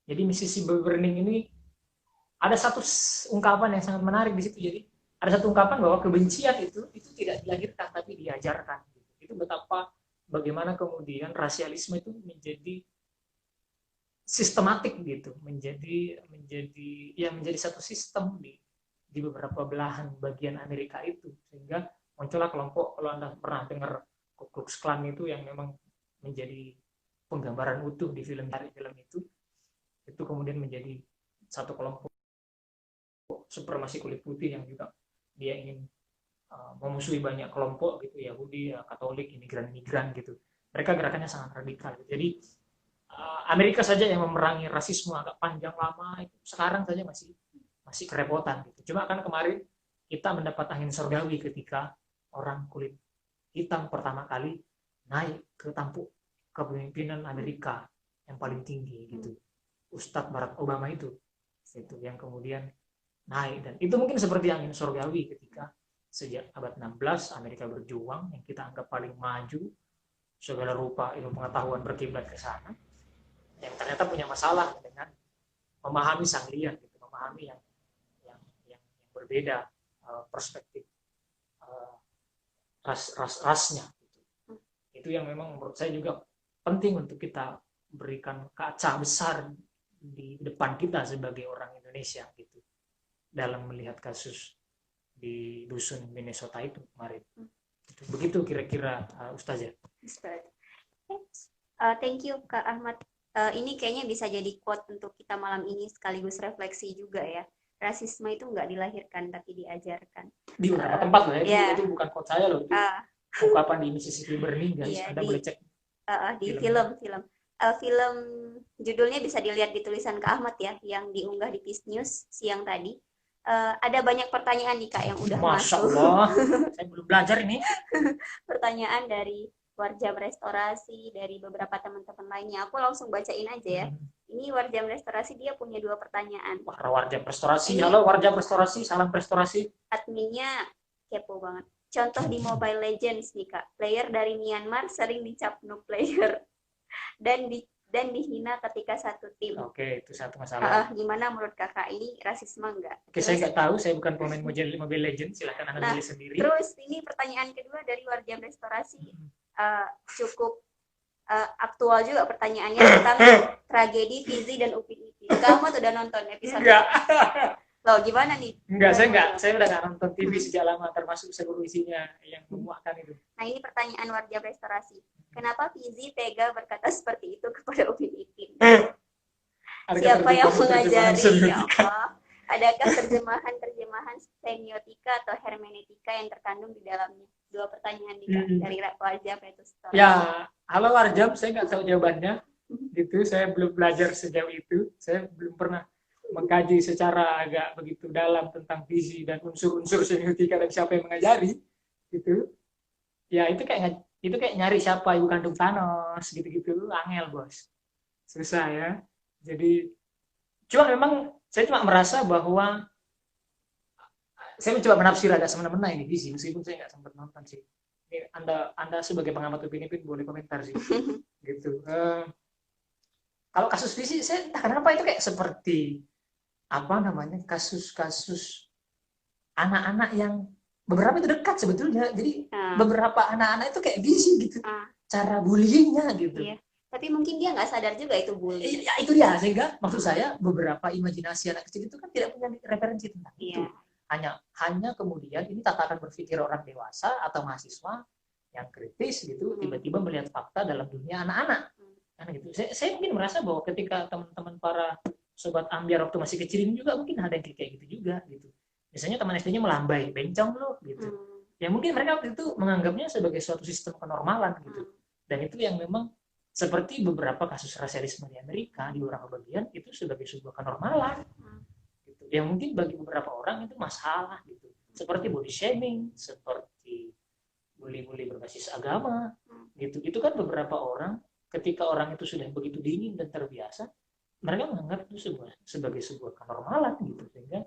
Jadi Mississippi Burning ini ada satu ungkapan yang sangat menarik di situ. Jadi ada satu ungkapan bahwa kebencian itu tidak dilahirkan tapi diajarkan. Itu betapa bagaimana kemudian rasialisme itu menjadi sistematik gitu, menjadi satu sistem di beberapa belahan bagian Amerika itu, sehingga muncullah kelompok, kalau Anda pernah dengar Ku Klux Klan itu, yang memang menjadi penggambaran utuh di film itu kemudian menjadi satu kelompok supremasi kulit putih yang juga dia ingin memusuhi banyak kelompok gitu, Yahudi, Katolik, imigran-imigran gitu. Mereka gerakannya sangat radikal. Jadi Amerika saja yang memerangi rasisme agak panjang lama itu sekarang saja masih kerepotan gitu. Cuma kan kemarin kita mendapat angin surgawi ketika orang kulit hitam pertama kali naik ke tampuk kepemimpinan Amerika yang paling tinggi gitu. Ustadz Barack Obama itu yang kemudian naik, dan itu mungkin seperti angin surgawi ketika sejak abad 16 Amerika berjuang yang kita anggap paling maju segala rupa ilmu pengetahuan berkiblat ke sana, yang ternyata punya masalah dengan memahami sang lian gitu, memahami yang berbeda perspektif rasnya gitu. Itu yang memang menurut saya juga penting untuk kita berikan kaca besar di depan kita sebagai orang Indonesia gitu dalam melihat kasus di dusun Minnesota itu kemarin. Begitu kira-kira Ustazah. Thank you Kak Ahmad. Ini kayaknya bisa jadi quote untuk kita malam ini sekaligus refleksi juga ya. Rasisme itu nggak dilahirkan tapi diajarkan. Di beberapa tempat loh ya. Itu bukan quote saya loh. Itu ungkapan di Mississippi Burning guys. Anda boleh cek. Di film. Film judulnya bisa dilihat di tulisan Kak Ahmad ya, yang diunggah di Peace News siang tadi. Ada banyak pertanyaan nih Kak yang udah Masya masuk. Allah, saya belum belajar ini. Pertanyaan dari Warjam Restorasi, dari beberapa teman-teman lainnya. Aku langsung bacain aja ya. Ini Warjam Restorasi, dia punya 2 pertanyaan. Wah, Warjam Restorasi. Halo Warjam Restorasi, salam restorasi. Adminnya kepo banget. Contoh di Mobile Legends nih Kak, player dari Myanmar sering dicap noob player dan dihina ketika satu tim. Oke, itu satu masalah. Gimana menurut kakak, ini rasisme enggak? Oke, saya nggak tahu, saya bukan pemain Mobile Legends, silahkan Anda pilih sendiri. Terus ini pertanyaan kedua dari Warjam Restorasi, cukup aktual juga pertanyaannya tentang tragedi Fizi dan Upin Ipin. Kamu udah nonton episode? Enggak. Loh, gimana nih? Enggak, saya udah nggak nonton TV sejak lama, termasuk seluruh isinya yang memuakkan itu. Nah, ini pertanyaan Warjam Restorasi. Kenapa Fizi tega berkata seperti itu kepada Upin Ipin? Siapa yang mengajari? Ya Allah. Adakah terjemahan semiotika atau hermeneutika yang terkandung di dalamnya? 2 pertanyaan dari Warjam itu. Ya, halo Warjam, saya nggak tahu jawabannya. Itu saya belum belajar sejauh itu. Saya belum pernah mengkaji secara agak begitu dalam tentang visi dan unsur-unsur semiotika dan siapa yang mengajari. Gitu. Ya, itu kayak nyari siapa ibu kandung Thanos gitu-gitu, angel bos, susah ya. Jadi cuma memang saya cuma merasa bahwa saya mencoba menafsir agak semena-mena ini visi, meskipun saya nggak sempat nonton sih. Ini anda sebagai pengamat Upin Ipin boleh komentar sih. Gitu. Kalau kasus visi saya entah kenapa itu kayak seperti apa namanya, kasus-kasus anak-anak yang beberapa itu dekat sebetulnya, jadi beberapa anak-anak itu kayak visi gitu, cara bullyingnya gitu. Iya. Tapi mungkin dia nggak sadar juga itu bullying. Ya itu dia, sehingga maksud saya beberapa imajinasi anak kecil itu kan tidak punya referensi tentang itu. Hanya kemudian ini tatakan berpikir orang dewasa atau mahasiswa yang kritis gitu, tiba-tiba melihat fakta dalam dunia anak-anak. Kan gitu. Saya mungkin merasa bahwa ketika teman-teman para sobat ambiar waktu masih kecil ini juga mungkin ada yang kayak gitu juga gitu. Misalnya teman SD-nya melambai, bencong loh gitu. Ya mungkin mereka waktu itu menganggapnya sebagai suatu sistem kenormalan gitu. Dan itu yang memang seperti beberapa kasus rasialisme di Amerika di beberapa bagian itu sebagai sebuah kenormalan. Gitu. Yang mungkin bagi beberapa orang itu masalah gitu. Seperti body shaming, seperti bully-bully berbasis agama gitu. Itu kan beberapa orang ketika orang itu sudah begitu dingin dan terbiasa, mereka menganggap itu sebagai sebuah kenormalan gitu, sehingga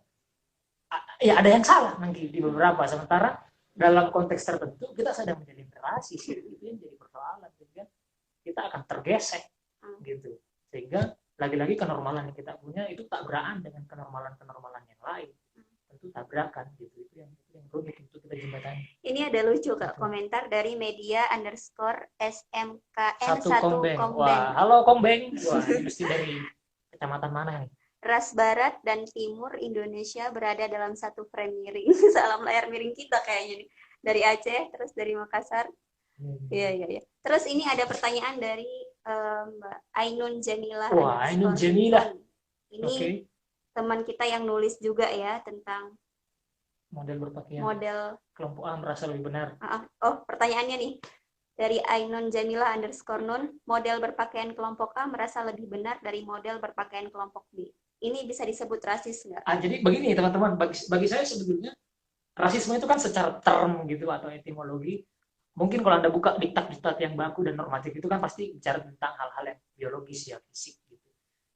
ya ada yang salah nanti di beberapa, sementara dalam konteks tertentu kita sedang menjalin relasi sih, itu yang jadi persoalan, sehingga kita akan tergesek gitu, sehingga lagi-lagi kenormalan yang kita punya itu tabrakan dengan kenormalan yang lain, tentu tabrakan gitu, itu yang rumit untuk kita jembatani. Ini ada lucu Kak, komentar dari media_smkn1 Kombeng. Wah, halo Kombeng. Wah, ini mesti dari kecamatan mana nih? Ras Barat dan Timur Indonesia berada dalam satu frame miring. Salam layar miring kita kayaknya nih. Dari Aceh, terus dari Makassar. Iya. Terus ini ada pertanyaan dari Mbak Ainun Jamilah. Wah, Ainun Jamilah. Ini teman kita yang nulis juga ya tentang Model berpakaian model. kelompok A merasa lebih benar. Oh, pertanyaannya nih dari Ainun Jamila _Nun, model berpakaian kelompok A merasa lebih benar dari model berpakaian kelompok B. Ini bisa disebut rasis nggak? Jadi begini teman-teman, bagi saya sebetulnya rasisme itu kan secara term gitu atau etimologi. Mungkin kalau Anda buka diktat-diktat yang baku dan normatif itu kan pasti bicara tentang hal-hal yang biologis ya, fisik gitu.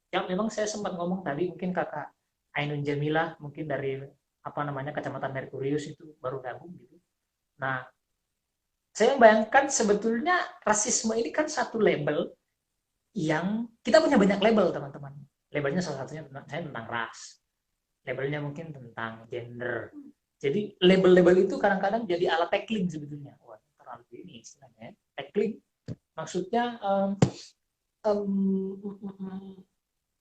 Yang memang saya sempat ngomong tadi, mungkin kakak Ainun Jamila mungkin dari Kecamatan Merkurius itu baru gabung gitu. Nah, saya bayangkan sebetulnya rasisme ini kan satu label yang kita punya banyak label teman-teman. Labelnya salah satunya tentang ras. Labelnya mungkin tentang gender. Jadi label-label itu kadang-kadang jadi alat tackling sebetulnya. Wah, terlalu ini istilahnya. Tackling maksudnya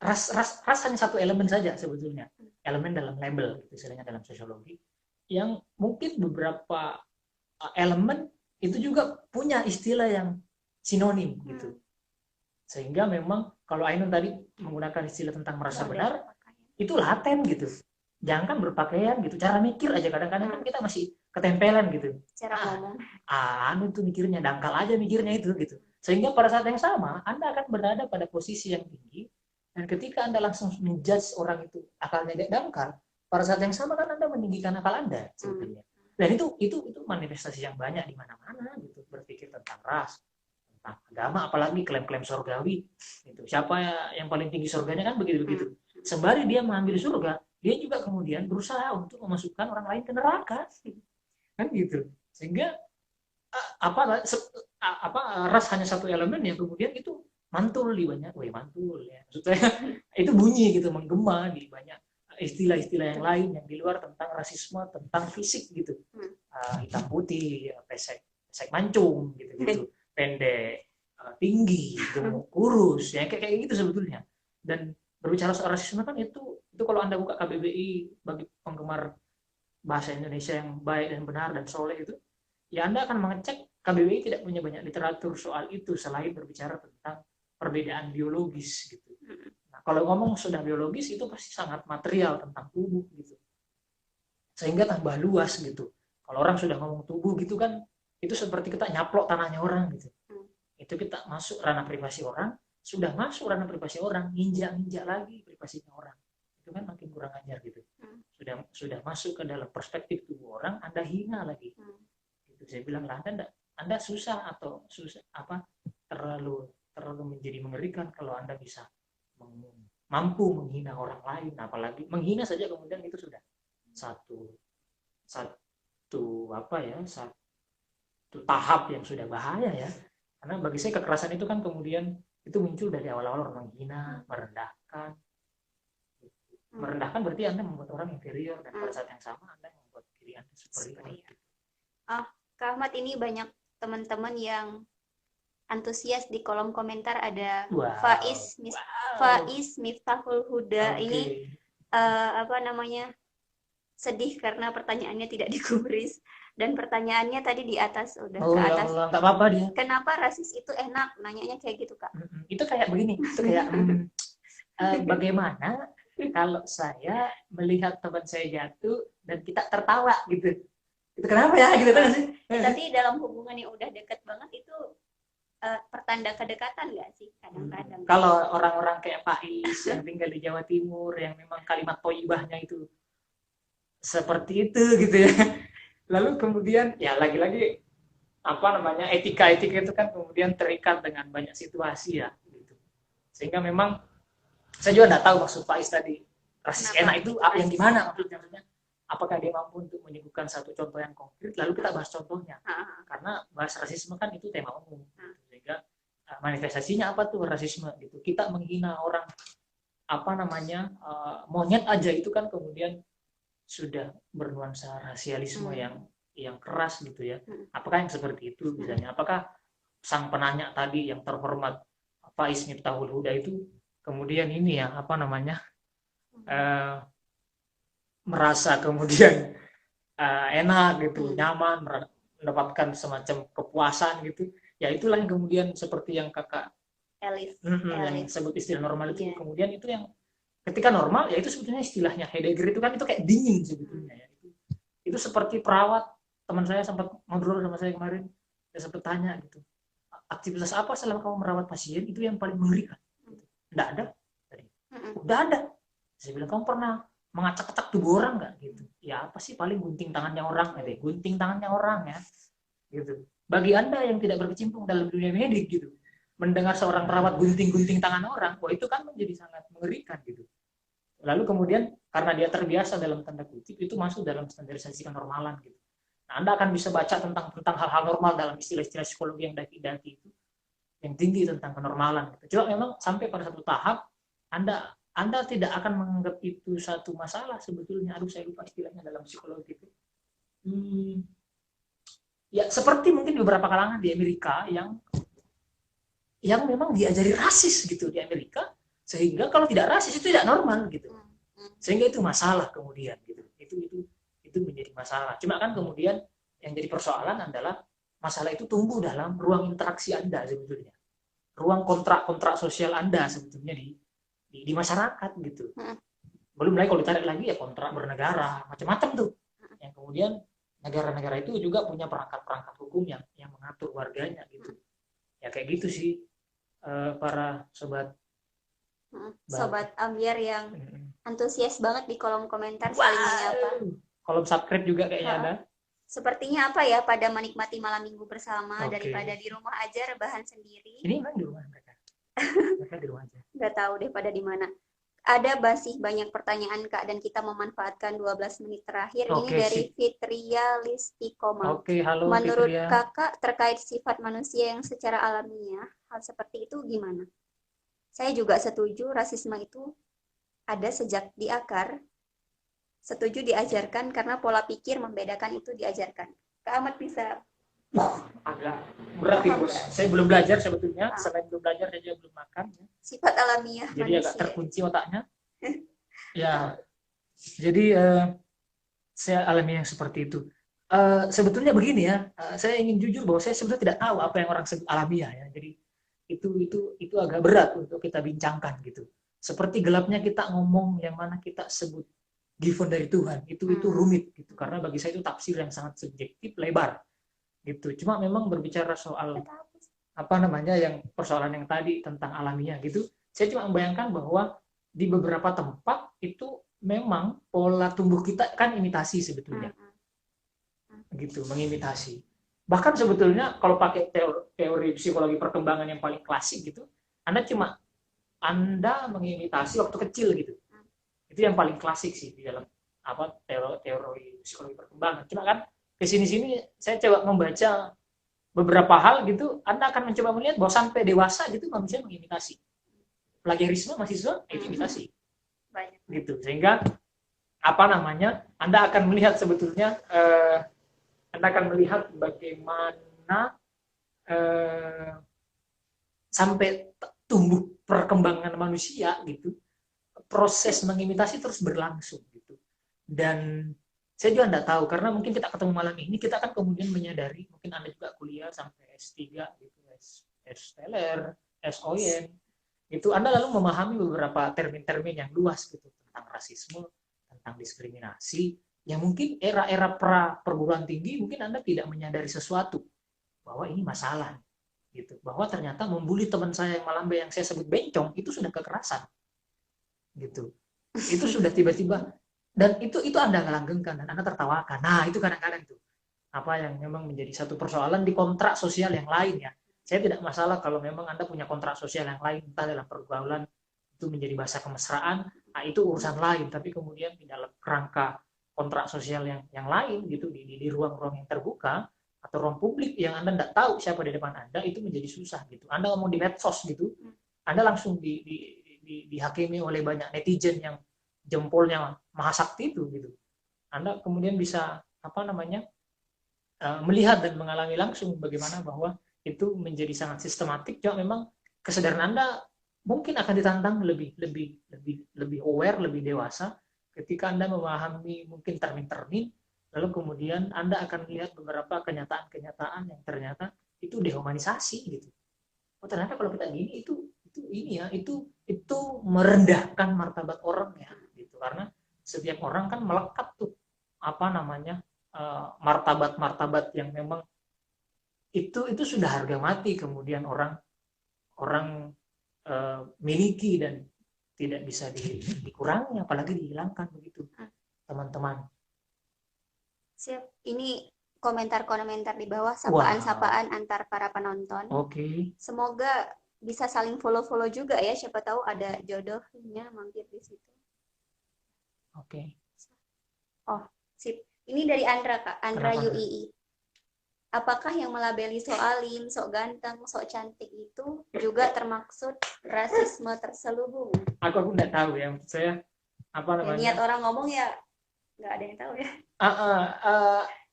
ras hanya satu elemen saja sebetulnya. Elemen dalam label, istilahnya dalam sosiologi. Yang mungkin beberapa elemen itu juga punya istilah yang sinonim gitu. Sehingga memang kalau Ainun tadi menggunakan istilah tentang merasa benar, itu laten gitu. Jangan kan berpakaian gitu, cara mikir aja kadang-kadang kan kita masih ketempelan gitu. Cara ngomong. Anu tuh mikirnya, dangkal aja mikirnya itu gitu. Sehingga pada saat yang sama, Anda akan berada pada posisi yang tinggi, dan ketika Anda langsung menjudge orang itu akalnya dangkal, pada saat yang sama kan Anda meninggikan akal Anda sebetulnya. Dan itu manifestasi yang banyak di mana-mana gitu, berpikir tentang ras, tentang agama, apalagi klaim-klaim surgawi. Itu siapa yang paling tinggi surganya kan begitu-begitu. Sembari dia mengambil surga, dia juga kemudian berusaha untuk memasukkan orang lain ke neraka. Kan gitu. Sehingga ras hanya satu elemen yang kemudian itu mantul di banyak, mantul ya. Maksud saya itu bunyi gitu, menggema di banyak istilah-istilah yang lain yang di luar tentang rasisme, tentang fisik gitu. Hitam putih, pesek mancung gitu. Pendek, tinggi, gemuk, kurus, ya kayak gitu sebetulnya. Dan berbicara soal rasisme kan itu kalau Anda buka KBBI bagi penggemar bahasa Indonesia yang baik dan benar dan soleh itu, ya Anda akan mengecek KBBI tidak punya banyak literatur soal itu selain berbicara tentang perbedaan biologis gitu. Nah, kalau ngomong sudah biologis itu pasti sangat material tentang tubuh gitu. Sehingga tambah luas gitu. Kalau orang sudah ngomong tubuh gitu kan, itu seperti kita nyaplok tanahnya orang gitu. Itu kita masuk ranah privasi orang, sudah masuk ranah privasi orang, injak lagi privasinya orang. Itu kan makin kurang ajar gitu. Sudah masuk ke dalam perspektif tubuh orang, Anda hina lagi. Gitu. Saya bilang lah, Anda susah terlalu menjadi mengerikan kalau Anda bisa mampu menghina orang lain, apalagi menghina saja kemudian itu sudah satu tahap yang sudah bahaya ya. Karena bagi saya kekerasan itu kan kemudian itu muncul dari awal-awal orang menghina, merendahkan. Merendahkan berarti Anda membuat orang inferior, dan pada saat yang sama Anda membuat diri Anda superior. Kak Ahmad, ini banyak teman-teman yang antusias di kolom komentar. Ada Faiz Miftahul Huda. Ini sedih karena pertanyaannya tidak digubris, dan pertanyaannya tadi di atas udah ke atas. Ya Allah, nggak apa-apa dia. Kenapa rasis itu enak? Nanyanya kayak gitu, Kak. Itu kayak begini, itu kayak bagaimana kalau saya melihat teman saya jatuh dan kita tertawa gitu. Itu kenapa ya gitu kan sih? Tapi dalam hubungan yang udah deket banget itu pertanda kedekatan nggak sih kadang-kadang? Kalau orang-orang kayak Faiz yang tinggal di Jawa Timur yang memang kalimat thayyibahnya itu seperti itu gitu ya. Lalu kemudian ya lagi-lagi etika itu kan kemudian terikat dengan banyak situasi ya gitu. Sehingga memang saya juga nggak tahu maksud Faiz tadi rasis enak itu yang gimana maksudnya. Apakah dia mampu untuk menyebutkan satu contoh yang konkret, lalu kita bahas contohnya. Karena bahas rasisme kan itu tema umum. Sehingga manifestasinya apa tuh rasisme gitu. Kita menghina orang monyet aja itu kan kemudian sudah bernuansa rasialisme yang keras gitu ya. Apakah yang seperti itu misalnya? Apakah sang penanya tadi yang terhormat Faiz Miftahul Huda itu kemudian ini ya merasa kemudian enak gitu, nyaman, mendapatkan semacam kepuasan gitu. Ya itulah yang kemudian seperti yang kakak Elif yang sebut istilah normal itu, kemudian itu yang Ketika normal, ya itu sebetulnya istilahnya Heidegger itu kan itu kayak dingin sebetulnya ya. Itu seperti perawat, teman saya sempat ngobrol sama saya kemarin, dia sempat tanya gitu, aktivitas apa selama kamu merawat pasien itu yang paling mengerikan? Nggak ada. Udah ada. Saya bilang, kamu pernah mengacak-acak tubuh orang nggak? Gitu. Ya apa sih, paling gunting tangannya orang, gunting tangannya orang ya. Gitu. Bagi Anda yang tidak berkecimpung dalam dunia medik gitu, mendengar seorang perawat gunting-gunting tangan orang, wah itu kan menjadi sangat mengerikan gitu. Lalu kemudian karena dia terbiasa dalam tanda kutip itu masuk dalam standarisasi kenormalan gitu. Nah, Anda akan bisa baca tentang hal-hal normal dalam istilah-istilah psikologi yang daki-daki itu, yang tinggi tentang kenormalan. Gitu. Cuma memang sampai pada satu tahap Anda tidak akan menganggap itu satu masalah sebetulnya. Aduh, saya lupa istilahnya dalam psikologi itu. Ya seperti mungkin beberapa kalangan di Amerika yang memang diajari rasis gitu di Amerika, sehingga kalau tidak rasis itu tidak normal gitu, sehingga itu masalah kemudian gitu, itu menjadi masalah. Cuma kan kemudian yang jadi persoalan adalah masalah itu tumbuh dalam ruang interaksi Anda sebetulnya, ruang kontrak sosial Anda sebetulnya di masyarakat gitu. Belum lagi kalau ditarik lagi ya kontrak bernegara macam-macam tuh, yang kemudian negara-negara itu juga punya perangkat hukum yang mengatur warganya gitu. Ya kayak gitu sih, para sobat Ambiar yang antusias banget di kolom komentar saling menyapa. Kolom subscribe juga kayaknya ada. Sepertinya apa ya, pada menikmati malam minggu bersama daripada di rumah aja rebahan sendiri. Ini memang di rumah mereka. Mereka di rumah aja. Nggak tahu deh pada di mana. Ada masih banyak pertanyaan Kak, dan kita memanfaatkan 12 menit terakhir. Ini dari Fitria Listikoma. Halo, menurut Fitria. Kakak terkait sifat manusia yang secara alamiah, hal seperti itu gimana? Saya juga setuju rasisme itu ada sejak di akar. Setuju diajarkan karena pola pikir membedakan itu diajarkan. Kak Ahmad bisa? Agak berat nih bos. Saya belum belajar sebetulnya. Selain belum belajar, saya juga belum makan. Sifat alamiah jadi manusia. Agak terkunci otaknya. Ya, jadi saya alami yang seperti itu. Sebetulnya begini ya, saya ingin jujur bahwa saya sebetulnya tidak tahu apa yang orang sebut alamiah ya. Jadi itu agak berat untuk kita bincangkan gitu. Seperti gelapnya kita ngomong yang mana kita sebut given dari Tuhan, itu rumit gitu. Karena bagi saya itu tafsir yang sangat subjektif, lebar gitu. Cuma memang berbicara soal yang persoalan yang tadi tentang alamiah gitu, saya cuma membayangkan bahwa di beberapa tempat itu memang pola tumbuh kita kan imitasi sebetulnya gitu, mengimitasi. Bahkan sebetulnya kalau pakai teori psikologi perkembangan yang paling klasik gitu, Anda mengimitasi waktu kecil gitu. Itu yang paling klasik sih di dalam teori psikologi perkembangan. Cuma kan kesini-sini saya coba membaca beberapa hal gitu, Anda akan mencoba melihat bahwa sampai dewasa gitu manusia mengimitasi. Plagiarisme mahasiswa itu imitasi. Gitu. Sehingga Anda akan melihat sebetulnya Anda akan melihat bagaimana sampai tumbuh perkembangan manusia gitu, proses mengimitasi terus berlangsung gitu. Dan saya juga tidak tahu, karena mungkin kita ketemu malam ini, kita akan kemudian menyadari, mungkin Anda juga kuliah sampai S3 gitu, S-Teller, SON gitu, Anda lalu memahami beberapa termin-termin yang luas gitu, tentang rasisme, tentang diskriminasi, yang mungkin era-era perguruan tinggi mungkin Anda tidak menyadari sesuatu bahwa ini masalah gitu, bahwa ternyata membuli teman saya yang malambe yang saya sebut bencong itu sudah kekerasan gitu, itu sudah tiba-tiba, dan itu Anda langgengkan dan Anda tertawakan. Nah itu kadang-kadang tuh apa yang memang menjadi satu persoalan di kontrak sosial yang lain ya. Saya tidak masalah kalau memang Anda punya kontrak sosial yang lain, entah dalam pergaulan itu menjadi bahasa kemesraan, nah itu urusan lain. Tapi kemudian di dalam kerangka kontrak sosial yang lain gitu, di ruang-ruang yang terbuka atau ruang publik yang Anda tidak tahu siapa di depan Anda, itu menjadi susah gitu. Anda ngomong di medsos gitu, Anda langsung dihakimi oleh banyak netizen yang jempolnya mahasakti itu gitu. Anda kemudian bisa melihat dan mengalami langsung bagaimana bahwa itu menjadi sangat sistematik. Cuma memang kesadaran Anda mungkin akan ditantang lebih aware, lebih dewasa ketika Anda memahami mungkin termin-termin, lalu kemudian Anda akan melihat beberapa kenyataan-kenyataan yang ternyata itu dehumanisasi gitu. Oh ternyata kalau kita gini itu merendahkan martabat orang ya gitu, karena setiap orang kan melekat tuh apa namanya martabat-martabat yang memang itu sudah harga mati kemudian orang orang miliki dan tidak bisa dikurangi apalagi dihilangkan begitu teman-teman. Siap. Ini komentar-komentar di bawah, Wah, sapaan-sapaan antar para penonton. oke. Semoga bisa saling follow-follow juga ya, siapa tahu ada jodohnya mampir di situ. Oke. Oh, sip. Ini dari Andra, Kak. Andra Kenapa, Andra? UII. Apakah yang melabeli sok alim, sok ganteng, sok cantik itu juga termaksud rasisme terselubung? Aku nggak tahu ya, maksud saya apa Ya, namanya? niat orang ngomong ya nggak ada yang tahu ya.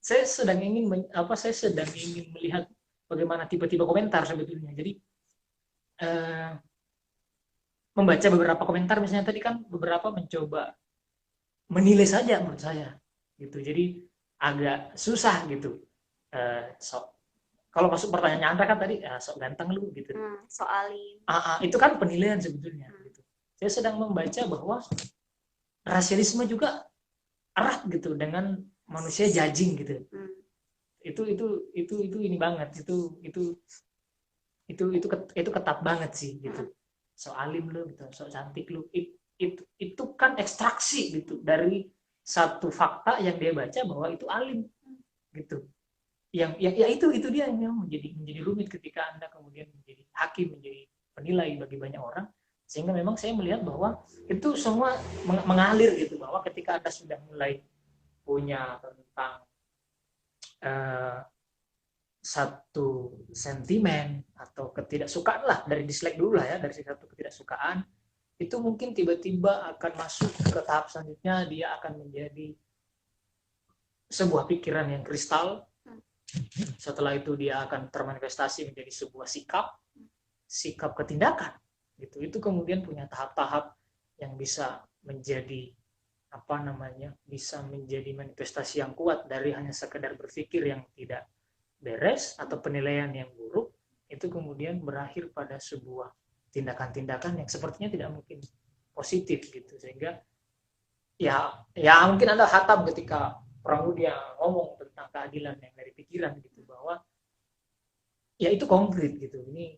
Saya sedang ingin saya sedang ingin melihat bagaimana tipe-tipe komentar sebetulnya. Jadi membaca beberapa komentar misalnya tadi kan beberapa mencoba menilai saja menurut saya gitu. Jadi agak susah gitu. Kalau masuk pertanyaannya Anda kan tadi sok ganteng lu gitu. Sok alim. Itu kan penilaian sebetulnya gitu. Saya sedang membaca bahwa rasialisme juga erat gitu dengan manusia judging gitu. Itu ini banget, itu ketat banget sih gitu. Sok alim lu gitu, sok cantik lu. Itu kan ekstraksi gitu dari satu fakta yang dia baca bahwa itu alim gitu. Yang ya itu dia yang menjadi rumit ketika Anda kemudian menjadi hakim, menjadi penilai bagi banyak orang, sehingga memang saya melihat bahwa itu semua mengalir gitu, bahwa ketika Anda sudah mulai punya tentang satu sentimen atau ketidaksukaan lah, dari dislike dulu lah ya, dari satu ketidaksukaan itu mungkin tiba-tiba akan masuk ke tahap selanjutnya, dia akan menjadi sebuah pikiran yang kristal. Setelah itu dia akan termanifestasi menjadi sebuah sikap ketindakan gitu. Itu kemudian punya tahap-tahap yang bisa menjadi apa namanya, bisa menjadi manifestasi yang kuat dari hanya sekedar berpikir yang tidak beres atau penilaian yang buruk, itu kemudian berakhir pada sebuah tindakan-tindakan yang sepertinya tidak mungkin positif gitu. Sehingga ya mungkin Anda hatam ketika Pramudia ngomong tentang keadilan yang dari pikiran gitu, bahwa ya itu konkret gitu. Ini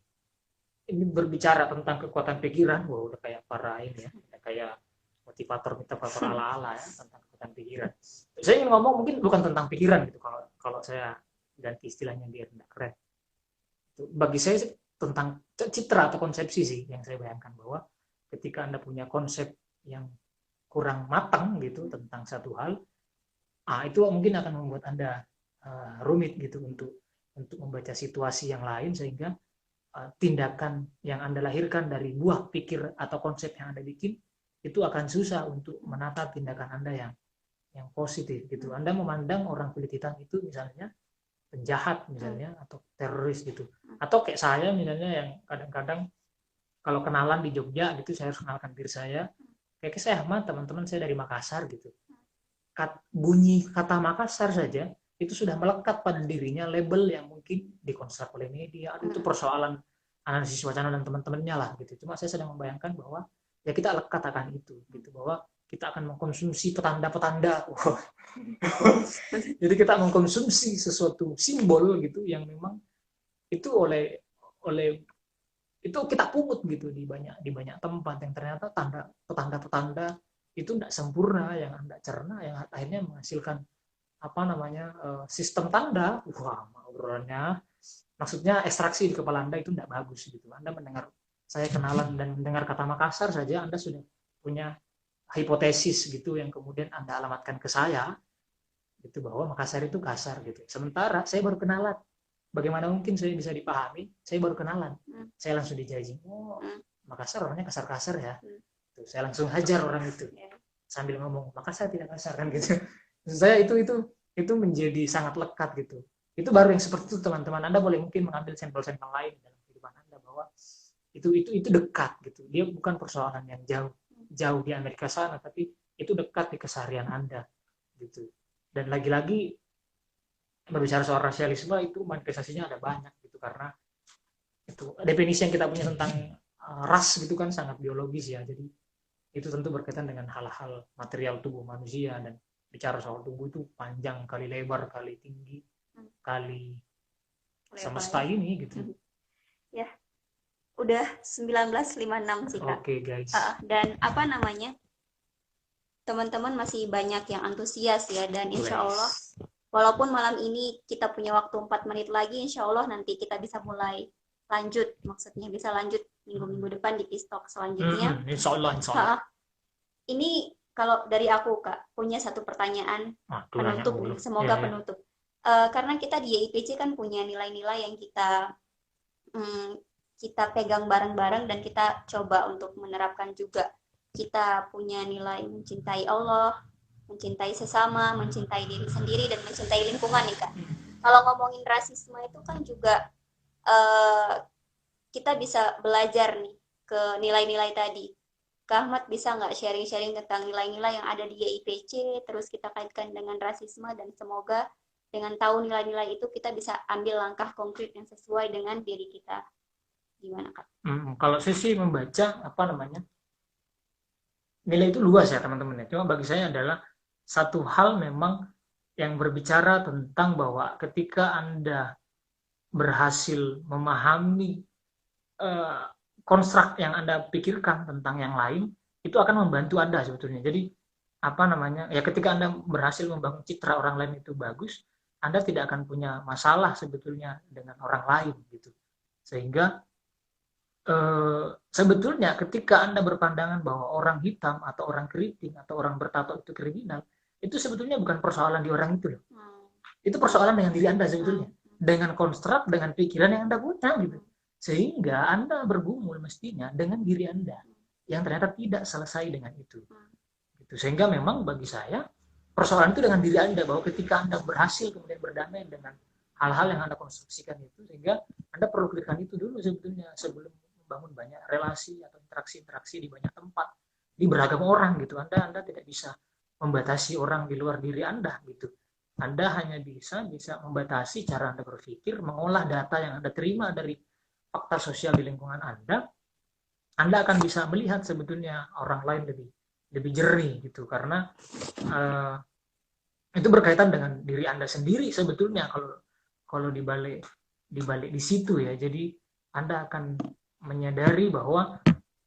berbicara tentang kekuatan pikiran, udah kayak para ini ya, kayak motivator ala-ala ya, tentang kekuatan pikiran. Saya ingin ngomong mungkin bukan tentang pikiran gitu, kalau saya ganti istilahnya biar tidak keren. Bagi saya tentang citra atau konsepsi sih yang saya bayangkan, bahwa ketika Anda punya konsep yang kurang matang gitu tentang satu hal, itu mungkin akan membuat Anda rumit gitu untuk membaca situasi yang lain, sehingga tindakan yang Anda lahirkan dari buah pikir atau konsep yang Anda bikin itu akan susah untuk menata tindakan Anda yang positif gitu. Anda memandang orang kulit hitam itu misalnya penjahat misalnya, atau teroris gitu. Atau kayak saya misalnya yang kadang-kadang kalau kenalan di Jogja gitu, saya harus kenalkan diri saya. Kayak saya Ahmad, teman-teman saya dari Makassar gitu. Bunyi kata Makassar saja itu sudah melekat pada dirinya label yang mungkin dikonstruk oleh media. Itu persoalan analisis wacana dan teman-temannya lah gitu. Cuma saya sedang membayangkan bahwa ya kita lekat akan itu gitu, bahwa kita akan mengkonsumsi petanda-petanda. Jadi kita mengkonsumsi sesuatu simbol gitu yang memang itu oleh itu kita pungut gitu di banyak tempat, yang ternyata petanda-petanda itu tidak sempurna, yang Anda cerna, yang akhirnya menghasilkan apa namanya sistem tanda. Wah, obrolannya maksudnya ekstraksi di kepala Anda itu tidak bagus gitu. Anda mendengar saya kenalan dan mendengar kata Makassar saja, Anda sudah punya hipotesis gitu yang kemudian Anda alamatkan ke saya gitu, bahwa Makassar itu kasar gitu. Sementara saya baru kenalan, bagaimana mungkin saya bisa dipahami? Saya baru kenalan, saya langsung dijajing. Oh, Makassar orangnya kasar-kasar ya. Tuh, saya langsung hajar orang itu sambil ngomong Makassar tidak kasar kan gitu. Saya itu menjadi sangat lekat gitu. Itu baru yang seperti itu teman-teman. Anda boleh mungkin mengambil sampel-sampel lain dalam kehidupan Anda, bahwa itu dekat gitu. Dia bukan persoalan yang jauh di Amerika sana, tapi itu dekat di keseharian Anda gitu. Dan lagi-lagi berbicara soal rasialisme itu manifestasinya ada banyak gitu, karena itu definisi yang kita punya tentang ras gitu kan sangat biologis ya. Jadi itu tentu berkaitan dengan hal-hal material tubuh manusia, dan bicara soal tubuh itu panjang kali lebar kali tinggi kali semesta ini gitu. Ya, udah 19.56 sih Kak. Oke guys. Dan apa namanya, teman-teman masih banyak yang antusias ya, dan insya Allah walaupun malam ini kita punya waktu 4 menit lagi, insya Allah nanti kita bisa mulai lanjut, maksudnya bisa lanjut minggu-minggu depan di Pistok selanjutnya. Insya Allah. Ini kalau dari aku Kak, punya satu pertanyaan penutup nih, semoga penutup. Karena kita di YIPC kan punya nilai-nilai yang kita pegang bareng-bareng dan kita coba untuk menerapkan juga. Kita punya nilai mencintai Allah, mencintai sesama, mencintai diri sendiri, dan mencintai lingkungan nih Kak. Kalau ngomongin rasisme itu kan juga kita bisa belajar nih ke nilai-nilai tadi. Kak Ahmad bisa nggak sharing-sharing tentang nilai-nilai yang ada di YIPC, terus kita kaitkan dengan rasisme, dan semoga dengan tahu nilai-nilai itu kita bisa ambil langkah konkret yang sesuai dengan diri kita. Gimana Kak? Kalau saya sih membaca nilai itu luas ya teman-teman ya. Cuma bagi saya adalah satu hal memang yang berbicara tentang bahwa ketika Anda berhasil memahami konstruk yang Anda pikirkan tentang yang lain, itu akan membantu Anda sebetulnya. Jadi ya ketika Anda berhasil membangun citra orang lain itu bagus, Anda tidak akan punya masalah sebetulnya dengan orang lain gitu. Sehingga sebetulnya ketika Anda berpandangan bahwa orang hitam atau orang keriting atau orang bertato itu kriminal, itu sebetulnya bukan persoalan di orang itu loh. Itu persoalan dengan diri Anda sebetulnya. Dengan konstruk, dengan pikiran yang Anda punya gitu. Sehingga Anda bergumul mestinya dengan diri Anda yang ternyata tidak selesai dengan itu. Gitu. Sehingga memang bagi saya persoalan itu dengan diri Anda, bahwa ketika Anda berhasil kemudian berdamai dengan hal-hal yang Anda konstruksikan itu, sehingga Anda perlu clearkan itu dulu sebetulnya sebelum membangun banyak relasi atau interaksi-interaksi di banyak tempat, di beragam orang gitu. Anda tidak bisa membatasi orang di luar diri Anda gitu. Anda hanya bisa membatasi cara Anda berpikir, mengolah data yang Anda terima dari fakta sosial di lingkungan Anda akan bisa melihat sebetulnya orang lain lebih jernih gitu, karena itu berkaitan dengan diri Anda sendiri sebetulnya kalau dibalik di situ ya. Jadi Anda akan menyadari bahwa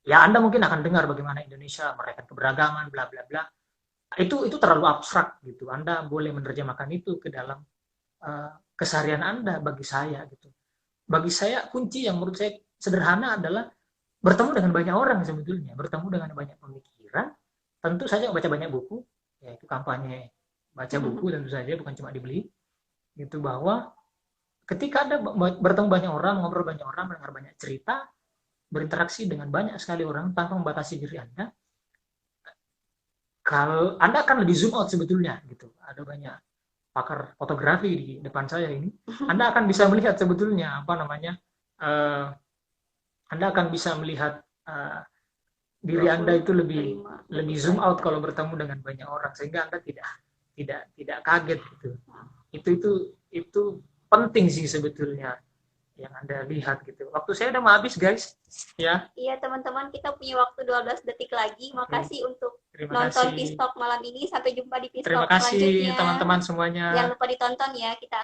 ya Anda mungkin akan dengar bagaimana Indonesia merayakan keberagaman bla bla bla. Itu terlalu abstrak gitu. Anda boleh menerjemahkan itu ke dalam keseharian Anda. Bagi saya gitu. Bagi saya kunci yang menurut saya sederhana adalah bertemu dengan banyak orang sebetulnya, bertemu dengan banyak pemikiran, tentu saja baca banyak buku, ya itu kampanye baca buku tentu saja, bukan cuma dibeli, gitu. Bahwa ketika Anda bertemu banyak orang, ngobrol banyak orang, mendengar banyak cerita, berinteraksi dengan banyak sekali orang tanpa membatasi diri Anda, kalau Anda akan lebih zoom out sebetulnya gitu. Ada banyak pakar fotografi di depan saya ini, Anda akan bisa melihat sebetulnya Anda akan bisa melihat diri Anda itu lebih zoom out kalau bertemu dengan banyak orang, sehingga Anda tidak kaget gitu. Itu penting sih sebetulnya yang Anda lihat gitu. Waktu saya udah mau habis guys ya. Iya teman-teman, kita punya waktu 12 detik lagi. Makasih untuk nonton Pistok malam ini. Sampai jumpa di Pistok selanjutnya. Terima kasih teman-teman semuanya. Jangan lupa ditonton ya. Kita